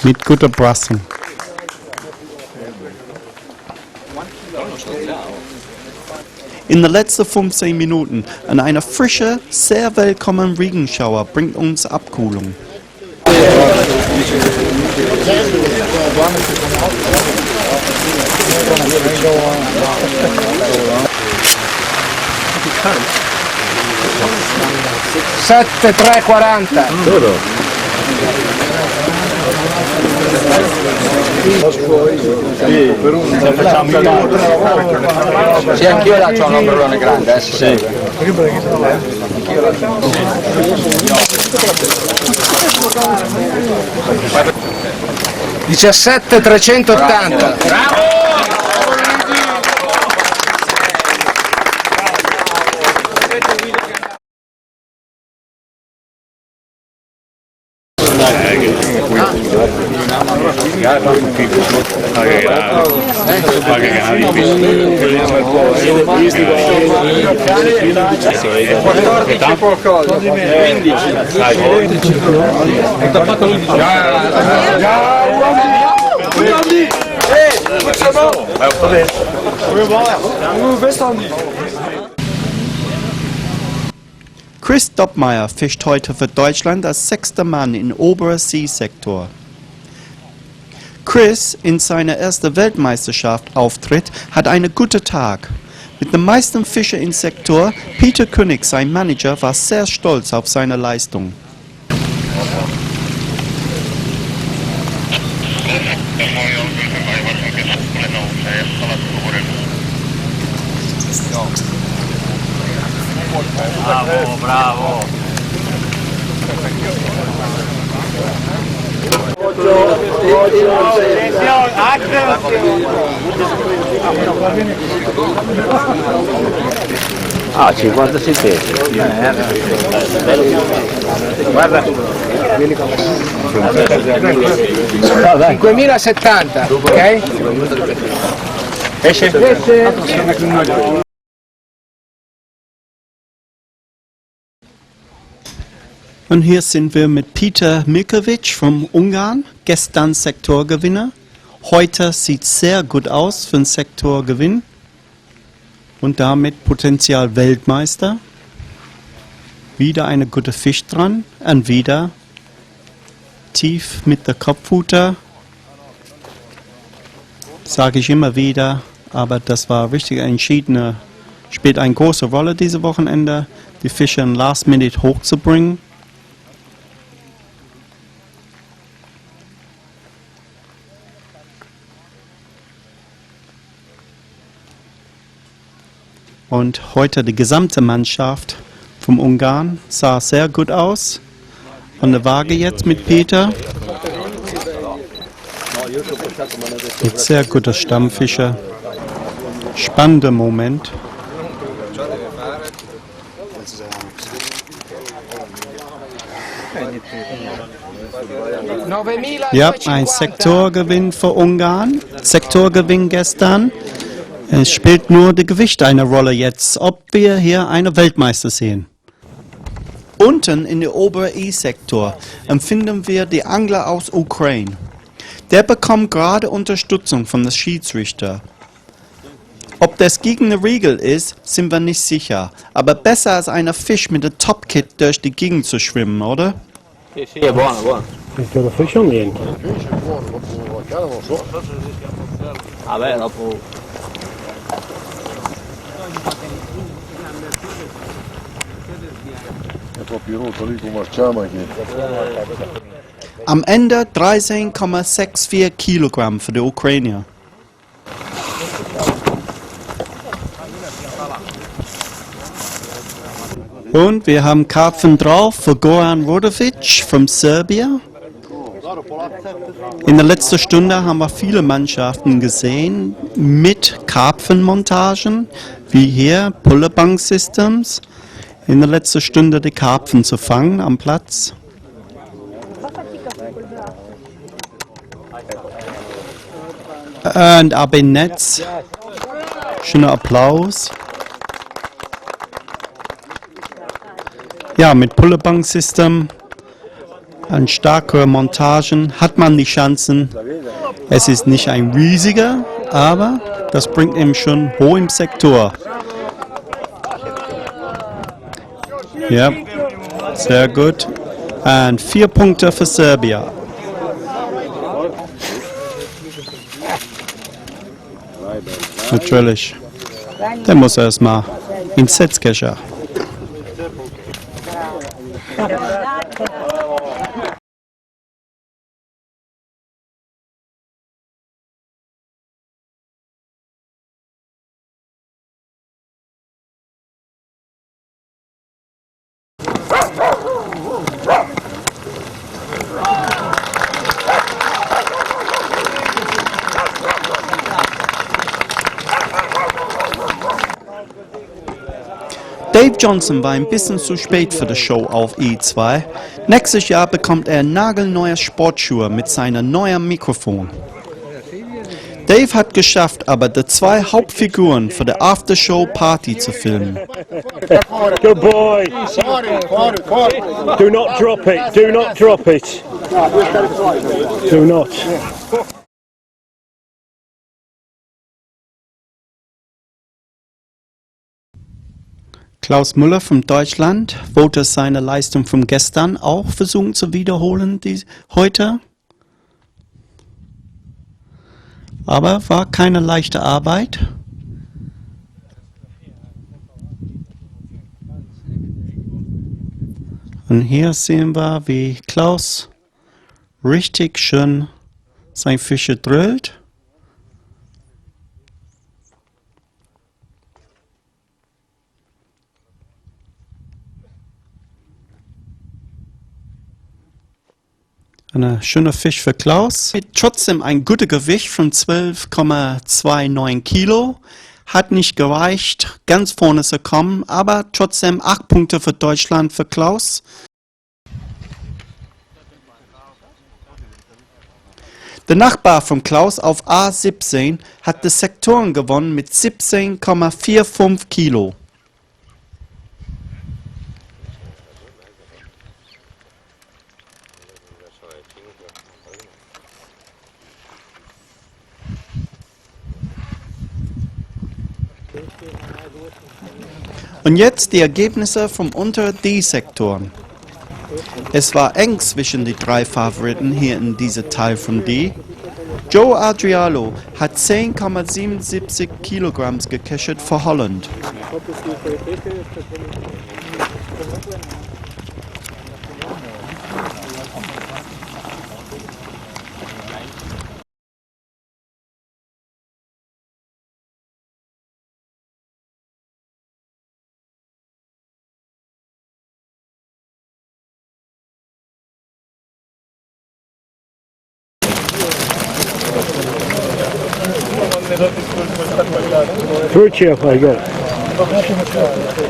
Mit guter Brassen. In den letzten 15 Minuten an einer frischen, sehr willkommenen Regenschauer bringt uns Abkühlung. Sette 340. Sì, anch'io là c'ho un ombrellone grande, sì. 17 380. Bravo! Chris Doppmeier fischt heute für Deutschland als 6. Mann im oberen C-Sektor. Chris in seiner ersten Weltmeisterschaft Auftritt hat einen guten Tag. Mit den meisten Fischen im Sektor, Peter König, sein Manager, war sehr stolz auf seine Leistung. Bravo, bravo. Ah, 57. Guarda. 5070, ok? Esce? Und hier sind wir mit Peter Milkovic von Ungarn, gestern Sektorgewinner. Heute sieht sehr gut aus für den Sektorgewinn und damit Potenzial Weltmeister. Wieder eine gute Fisch dran und wieder tief mit der Kopffutter. Sage ich immer wieder, aber das war richtig entschieden. Spielt eine große Rolle diese Wochenende, die Fische in Last Minute hochzubringen. Und heute die gesamte Mannschaft vom Ungarn sah sehr gut aus. An der Waage jetzt mit Peter. Mit sehr guter Stammfischer. Spannender Moment. Ja, ein Sektorgewinn für Ungarn. Sektorgewinn gestern. Es spielt nur das Gewicht eine Rolle jetzt, ob wir hier einen Weltmeister sehen. Unten in der oberen E-Sektor empfinden wir die Angler aus Ukraine. Der bekommt gerade Unterstützung von der Schiedsrichter. Ob das gegen eine Regel ist, sind wir nicht sicher. Aber besser als ein Fisch mit einem Topkit durch die Gegend zu schwimmen, oder? Sì, è buono, buono. Te lo fai o niente? Vabbè, dopo... Am Ende 13,64 Kilogramm für die Ukrainer. Und wir haben Karpfen drauf für Goran Rodovic von Serbien. In der letzten Stunde haben wir viele Mannschaften gesehen mit Karpfenmontagen, wie hier Pulleybank Systems. In der letzten Stunde die Karpfen zu fangen am Platz. Und ab im Netz. Schöner Applaus. Ja, mit Pulleybank-System und starke Montagen hat man die Chancen. Es ist nicht ein riesiger, aber das bringt ihm schon hoch im Sektor. Ja, sehr gut. Und 4 Punkte für Serbien. Natürlich. Der muss erstmal ins Setzkescher. Dave Johnson war ein bisschen zu spät für die Show auf E2. Nächstes Jahr bekommt er nagelneue Sportschuhe mit seinem neuen Mikrofon. Dave hat geschafft, aber die 2 Hauptfiguren für die Aftershow-Party zu filmen. Good boy. Do not drop it. Do not drop it. Do not. Klaus Müller von Deutschland wollte seine Leistung von gestern auch versuchen zu wiederholen heute. Aber war keine leichte Arbeit. Und hier sehen wir, wie Klaus richtig schön sein Fische drillt. Ein schöner Fisch für Klaus. Mit trotzdem ein gutes Gewicht von 12,29 Kilo. Hat nicht gereicht, ganz vorne zu kommen, aber trotzdem 8 Punkte für Deutschland für Klaus. Der Nachbar von Klaus auf A17 hat die Sektoren gewonnen mit 17,45 Kilo. Und jetzt die Ergebnisse vom unter D-Sektoren. Es war eng zwischen die 3 Favoriten hier in diesem Teil von D. Joe Adriano hat 10,77 Kilogramm gecasht für Holland. Ferruccio, I got.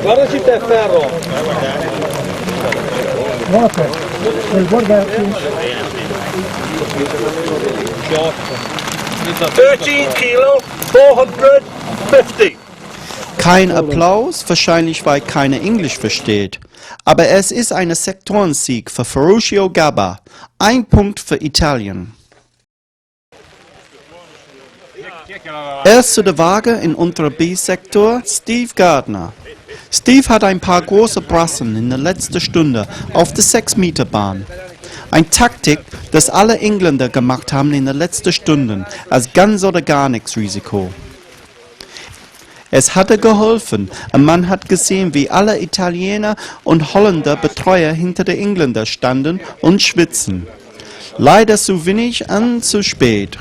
Guarda se c'è ferro. Guarda. 13 Kilo, 450. Kein Applaus, wahrscheinlich weil keiner Englisch versteht. Aber es ist ein Sektorensieg für Ferruccio Gabba. 1 Punkt für Italien. Erst zu der Waage in unserer B-Sektor, Steve Gardner. Steve hat ein paar große Brassen in der letzten Stunde auf der 6-Meter-Bahn. Eine Taktik, das alle Engländer gemacht haben in der letzten Stunde, als ganz oder gar nichts Risiko. Es hatte geholfen und man hat gesehen, wie alle Italiener und Holländer Betreuer hinter den Engländern standen und schwitzen. Leider zu wenig und zu spät.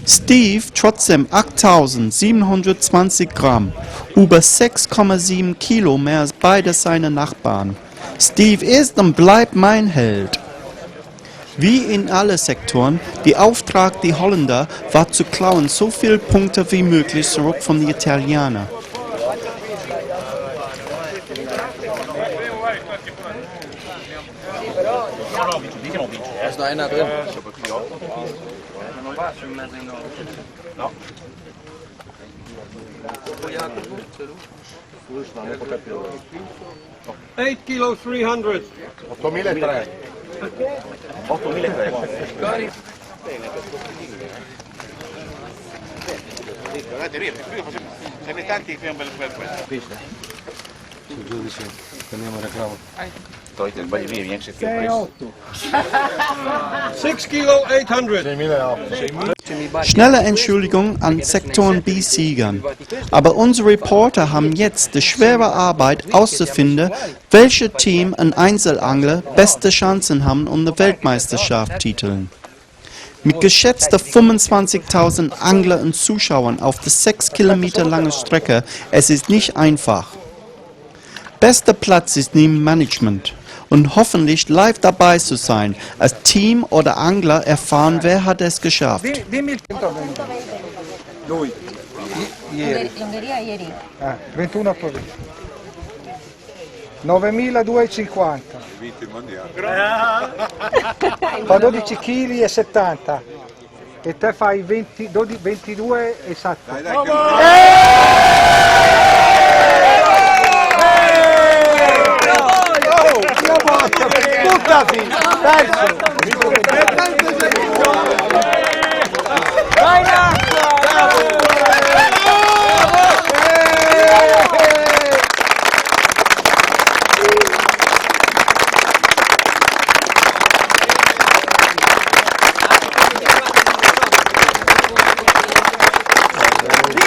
Steve trotzdem 8.720 Gramm, über 6,7 Kilo mehr als beide seine Nachbarn. Steve ist und bleibt mein Held. Wie in allen Sektoren, der Auftrag der Holländer war zu klauen so viele Punkte wie möglich zurück von den Italienern. Ist noch einer drin? No. 8 kilo 300. 8.300. 8.300. Ce ne tanti che è un bel questo. Il giudice, teniamo reclamo. Toite, sbagli via, vieni se 6 kilo 800. 6.800. Schnelle Entschuldigung an Sektoren B-Siegern. Aber unsere Reporter haben jetzt die schwere Arbeit auszufinden, welche Team und Einzelangler beste Chancen haben, um die Weltmeisterschaft titeln. Mit geschätzter 25.000 Angler und Zuschauern auf der 6 Kilometer langen Strecke, es ist nicht einfach. Bester Platz ist neben Management und hoffentlich live dabei zu sein, als Team oder Angler erfahren, wer hat es geschafft. Lui. Ieri. L'Ungheria ieri. 21 aprile. 9.250. Fa 12 kg e 70. E te fai 22 esatto. Buttati! Perso! Vai in acqua!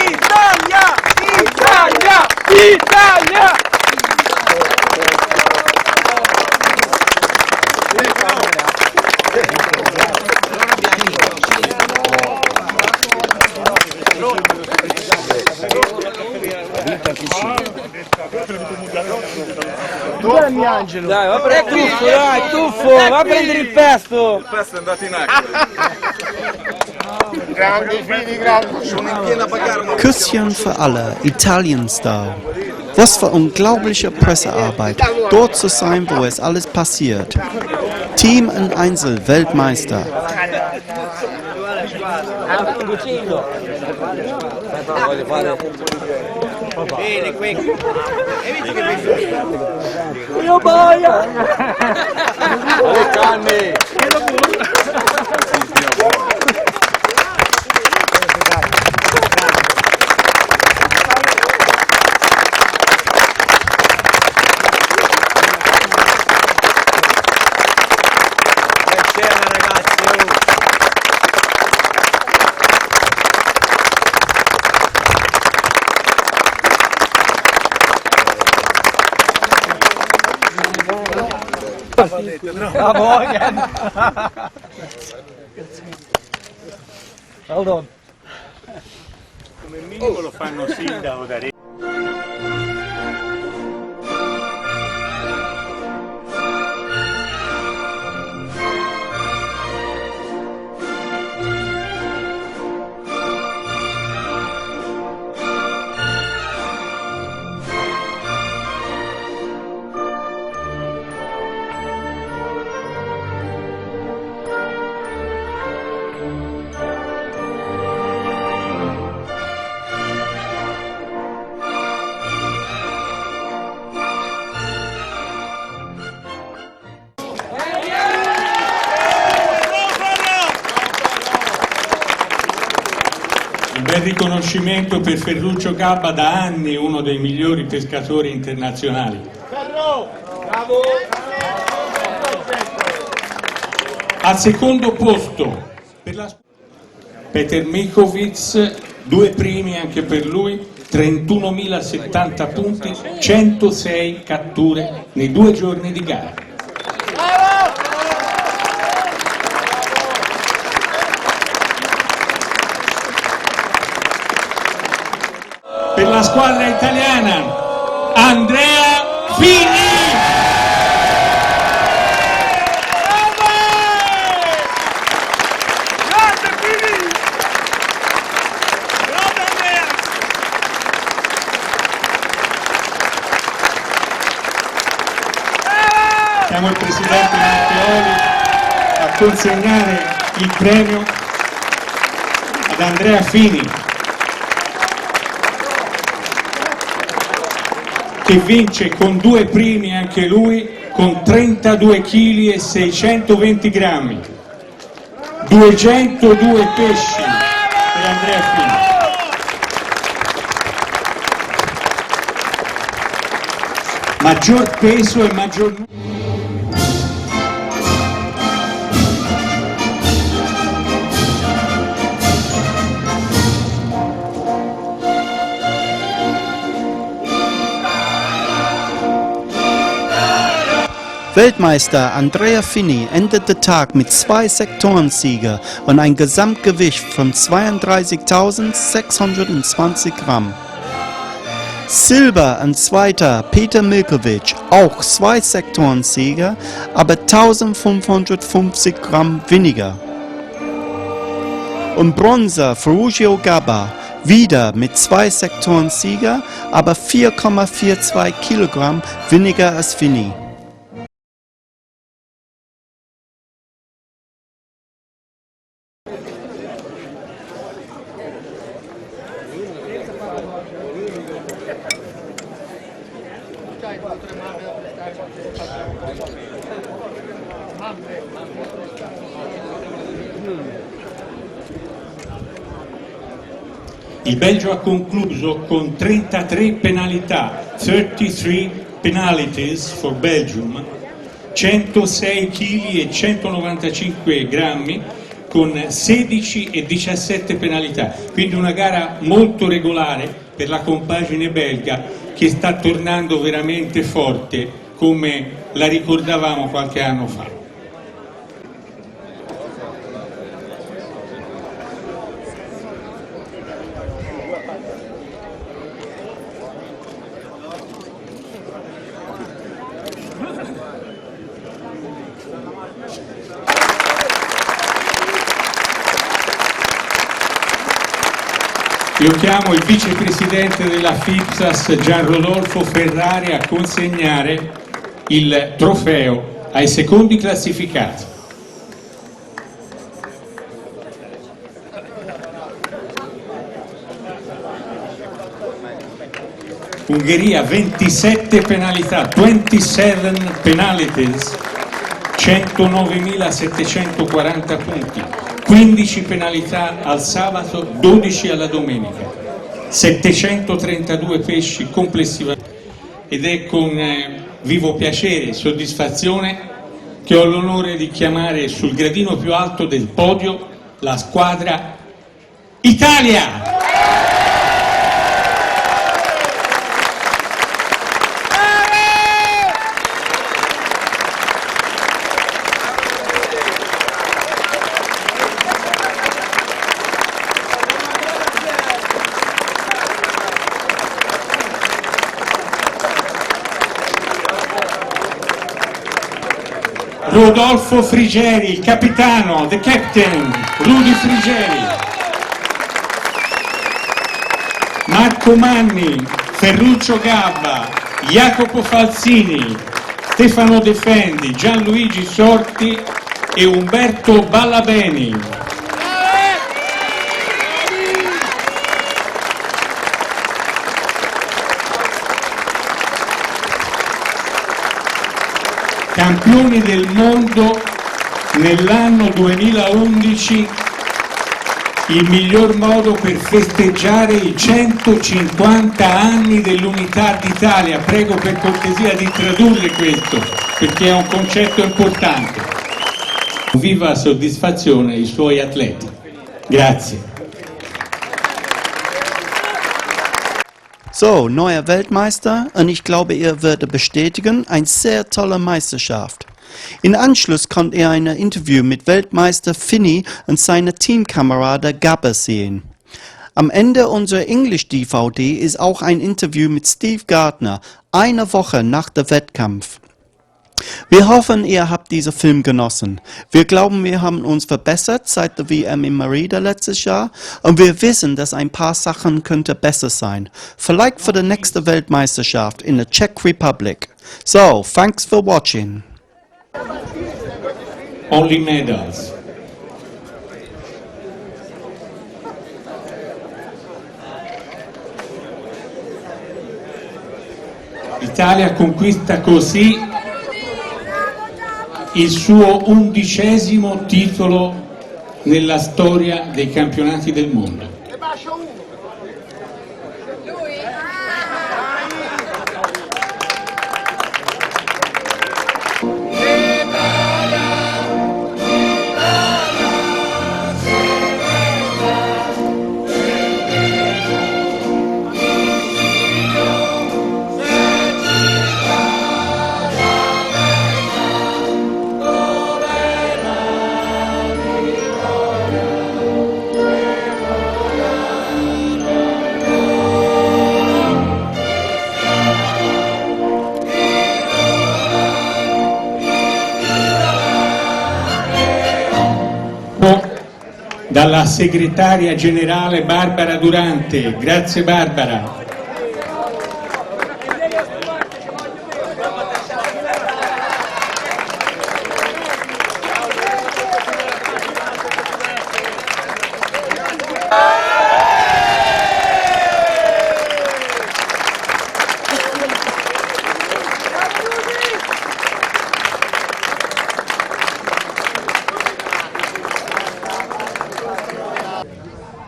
Italia! Italia! Italia! Dormi Angelo. Dai, va a prendere il tuffo, dai, tuffo, va a prendere il pesto. Il pesto è andato in acqua. Grandi figli, grandi. Sono in piena Pagarma. Küsschen für alle, Italien-Style. Was für unglaubliche Pressearbeit, dort zu sein, wo es alles passiert. Team und Einzel Weltmeister. Bene, qui. Io boia! Le canne! Bravo again. Hold on. Come minimo lo fanno sindaco da re. Un bel riconoscimento per Ferruccio Gabba, da anni uno dei migliori pescatori internazionali. Bravo! Al secondo posto per la Peter Mikovic, 2 primi anche per lui, 31.070 punti, 106 catture nei 2 giorni di gara. Per la squadra italiana, Andrea Fini! Grande Fini! Bravo Andrea! Siamo il presidente Matteoli a consegnare il premio ad Andrea Fini, che vince con 2 primi anche lui, con 32 kg e 620 grammi. 202 pesci per Andrea Fini. Maggior peso e maggior... Weltmeister Andrea Fini endet den Tag mit 2 Sektorensiege und ein Gesamtgewicht von 32.620 Gramm. Silber und Zweiter Peter Milkovic, auch 2 Sektorensiege, aber 1550 Gramm weniger. Und Bronze Ferruccio Gabba, wieder mit 2 Sektorensiege, aber 4,42 Kilogramm weniger als Fini. Il Belgio ha concluso con 33 penalità, 33 penalties for Belgium, 106 kg e 195 grammi con 16 e 17 penalità, quindi una gara molto regolare per la compagine belga che sta tornando veramente forte come la ricordavamo qualche anno fa. Io chiamo il vicepresidente della FIPSAS Gian Rodolfo Ferrari a consegnare il trofeo ai secondi classificati. Ungheria 27 penalità, 27 penalties, 109.740 punti, 15 penalità al sabato, 12 alla domenica, 732 pesci complessivamente, ed è con vivo piacere e soddisfazione che ho l'onore di chiamare sul gradino più alto del podio la squadra Italia! Rodolfo Frigeri, il capitano, the captain, Rudy Frigeri. Marco Manni, Ferruccio Gabba, Jacopo Falsini, Stefano Defendi, Gianluigi Sorti e Umberto Ballabeni. Campioni del mondo nell'anno 2011, il miglior modo per festeggiare i 150 anni dell'Unità d'Italia. Prego per cortesia di tradurre questo, perché è un concetto importante. Viva soddisfazione i suoi atleti. Grazie. So, neuer Weltmeister und ich glaube, er würde bestätigen, eine sehr tolle Meisterschaft. In Anschluss konnte er ein Interview mit Weltmeister Fini und seiner Teamkamerade Gabba sehen. Am Ende unserer Englisch-DVD ist auch ein Interview mit Steve Gardner, eine Woche nach dem Wettkampf. Wir hoffen, ihr habt diesen Film genossen. Wir glauben, wir haben uns verbessert seit der WM in Merida letztes Jahr und wir wissen, dass ein paar Sachen könnte besser sein. Vielleicht für die nächste Weltmeisterschaft in der Czech Republic. So, thanks for watching. Only medals. L'Italia conquista così il suo 11° titolo nella storia dei campionati del mondo. Dalla segretaria generale Barbara Durante. Grazie Barbara.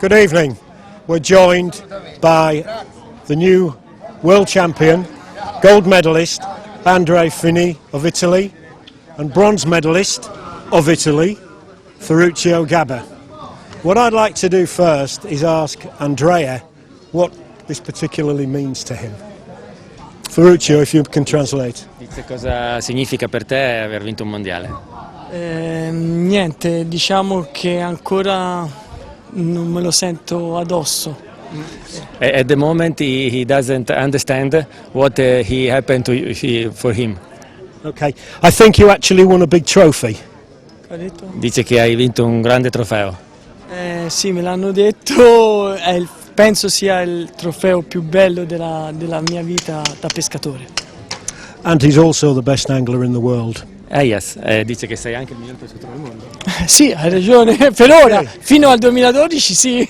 Good evening. We're joined by the new world champion, gold medalist Andrea Fini of Italy and bronze medalist of Italy, Ferruccio Gabba. What I'd like to do first is ask Andrea what this particularly means to him. Ferruccio, if you can translate. Dice cosa significa per te aver vinto un mondiale? Niente, diciamo che ancora non me lo sento addosso. At the moment he doesn't understand what happened for him. Okay, I think you actually won a big trophy. Dice che hai vinto un grande trofeo. Sì, me l'hanno detto, è il penso sia il trofeo più bello della mia vita da pescatore. And he's also the best angler in the world. Yes, dice che sei anche il miglior pescatore del mondo. Sì, hai ragione, per ora, fino al 2012 sì.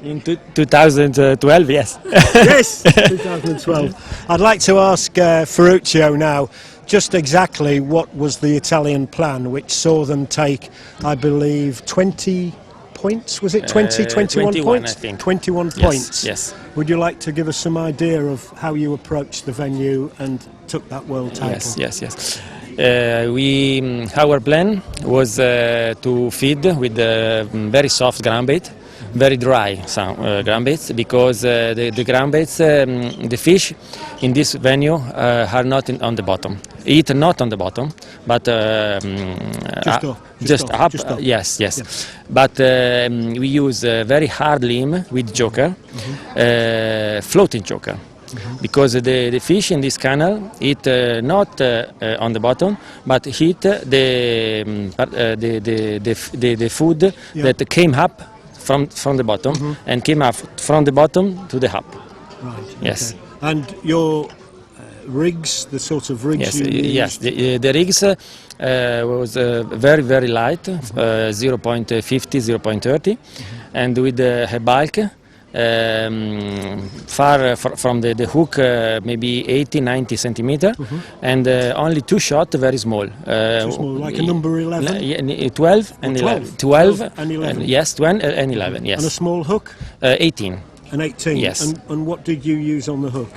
In 2012, yes. Yes, 2012. I'd like to ask Ferruccio now just exactly what was the Italian plan which saw them take, I believe, 20 points, was it 21 points? I think. 21 points. Yes. Would you like to give us some idea of how you approached the venue and took that world title? Yes. Our plan was to feed with very soft ground bait, very dry ground baits, because the ground baits, the fish in this venue are not on the bottom. Eat not on the bottom, but just up. Yes. Yeah. But we use very hard limb with joker, floating joker. Because the fish in this canal eat not on the bottom, but eat the food that came up from the bottom and came up from the bottom to the hub. Right. Yes. Okay. And your rigs, the sort of rigs you used? Yes. The rigs was very, very light, 0.50, 0.30, and with a bulk. Far from the hook, maybe 80-90 centimeter, and only two shot, very small. Like a number 11? 12 and 11. 12 and 11. Yes, 12 and 11, yes. And a small hook? 18. An 18? Yes. And what did you use on the hook?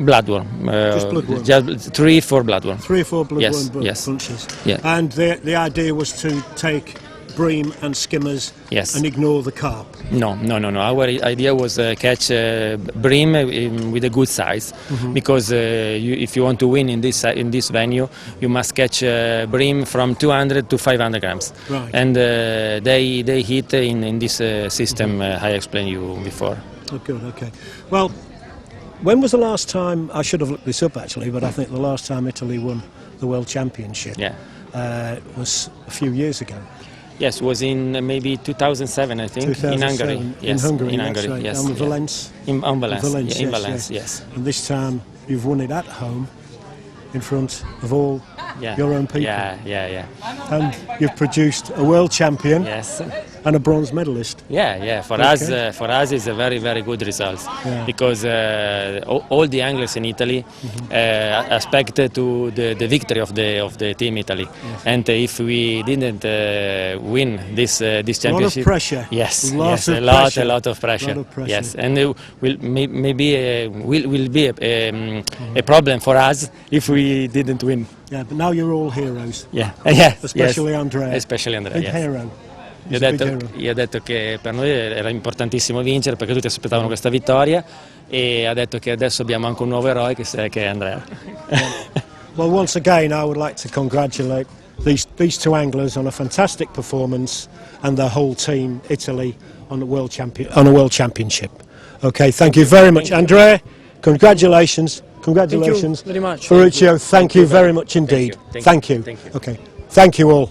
Bloodworm. Just bloodworm? Just 3 or 4 bloodworm. 3 or 4 bloodworm yes. bunches? Yeah. And the idea was to take bream and skimmers and ignore the carp? No. Our idea was catch bream with a good size, because if you want to win in this venue, you must catch bream from 200 to 500 grams. Right. And they hit in this system I explained you before. Oh, good. Okay. Well, when was the last time? I should have looked this up actually, but I think the last time Italy won the World Championship was a few years ago. Yes, it was in maybe 2007, I think, 2007, in Hungary. Yes, in Hungary, right. Yes. On Valence? In Valence, Valence, yes. And this time you've won it at home in front of all your own people. Yeah. And you've produced a world champion and a bronze medalist. Yeah. For us, it's a very, very good result, because all the anglers in Italy expect to the victory of the team Italy. Yes. And if we didn't win this championship, a lot of pressure. Yes, a lot of pressure. Yes, and it will maybe be a problem for us if we didn't win. Yeah, but now you're all heroes. Yeah. Especially Andrea. Especially Andrea. Big hero. Io ho detto che per noi era importantissimo vincere, perché tutti aspettavano questa vittoria, e ha detto che adesso abbiamo anche un nuovo eroe che è Andrea. Well, once again I would like to congratulate these two anglers on a fantastic performance, and the whole team Italy on a world championship. Okay, thank you very much, Andrea. Congratulations. Thank you very much. Ferruccio, thank you very much indeed. Thank you. Okay, thank you all.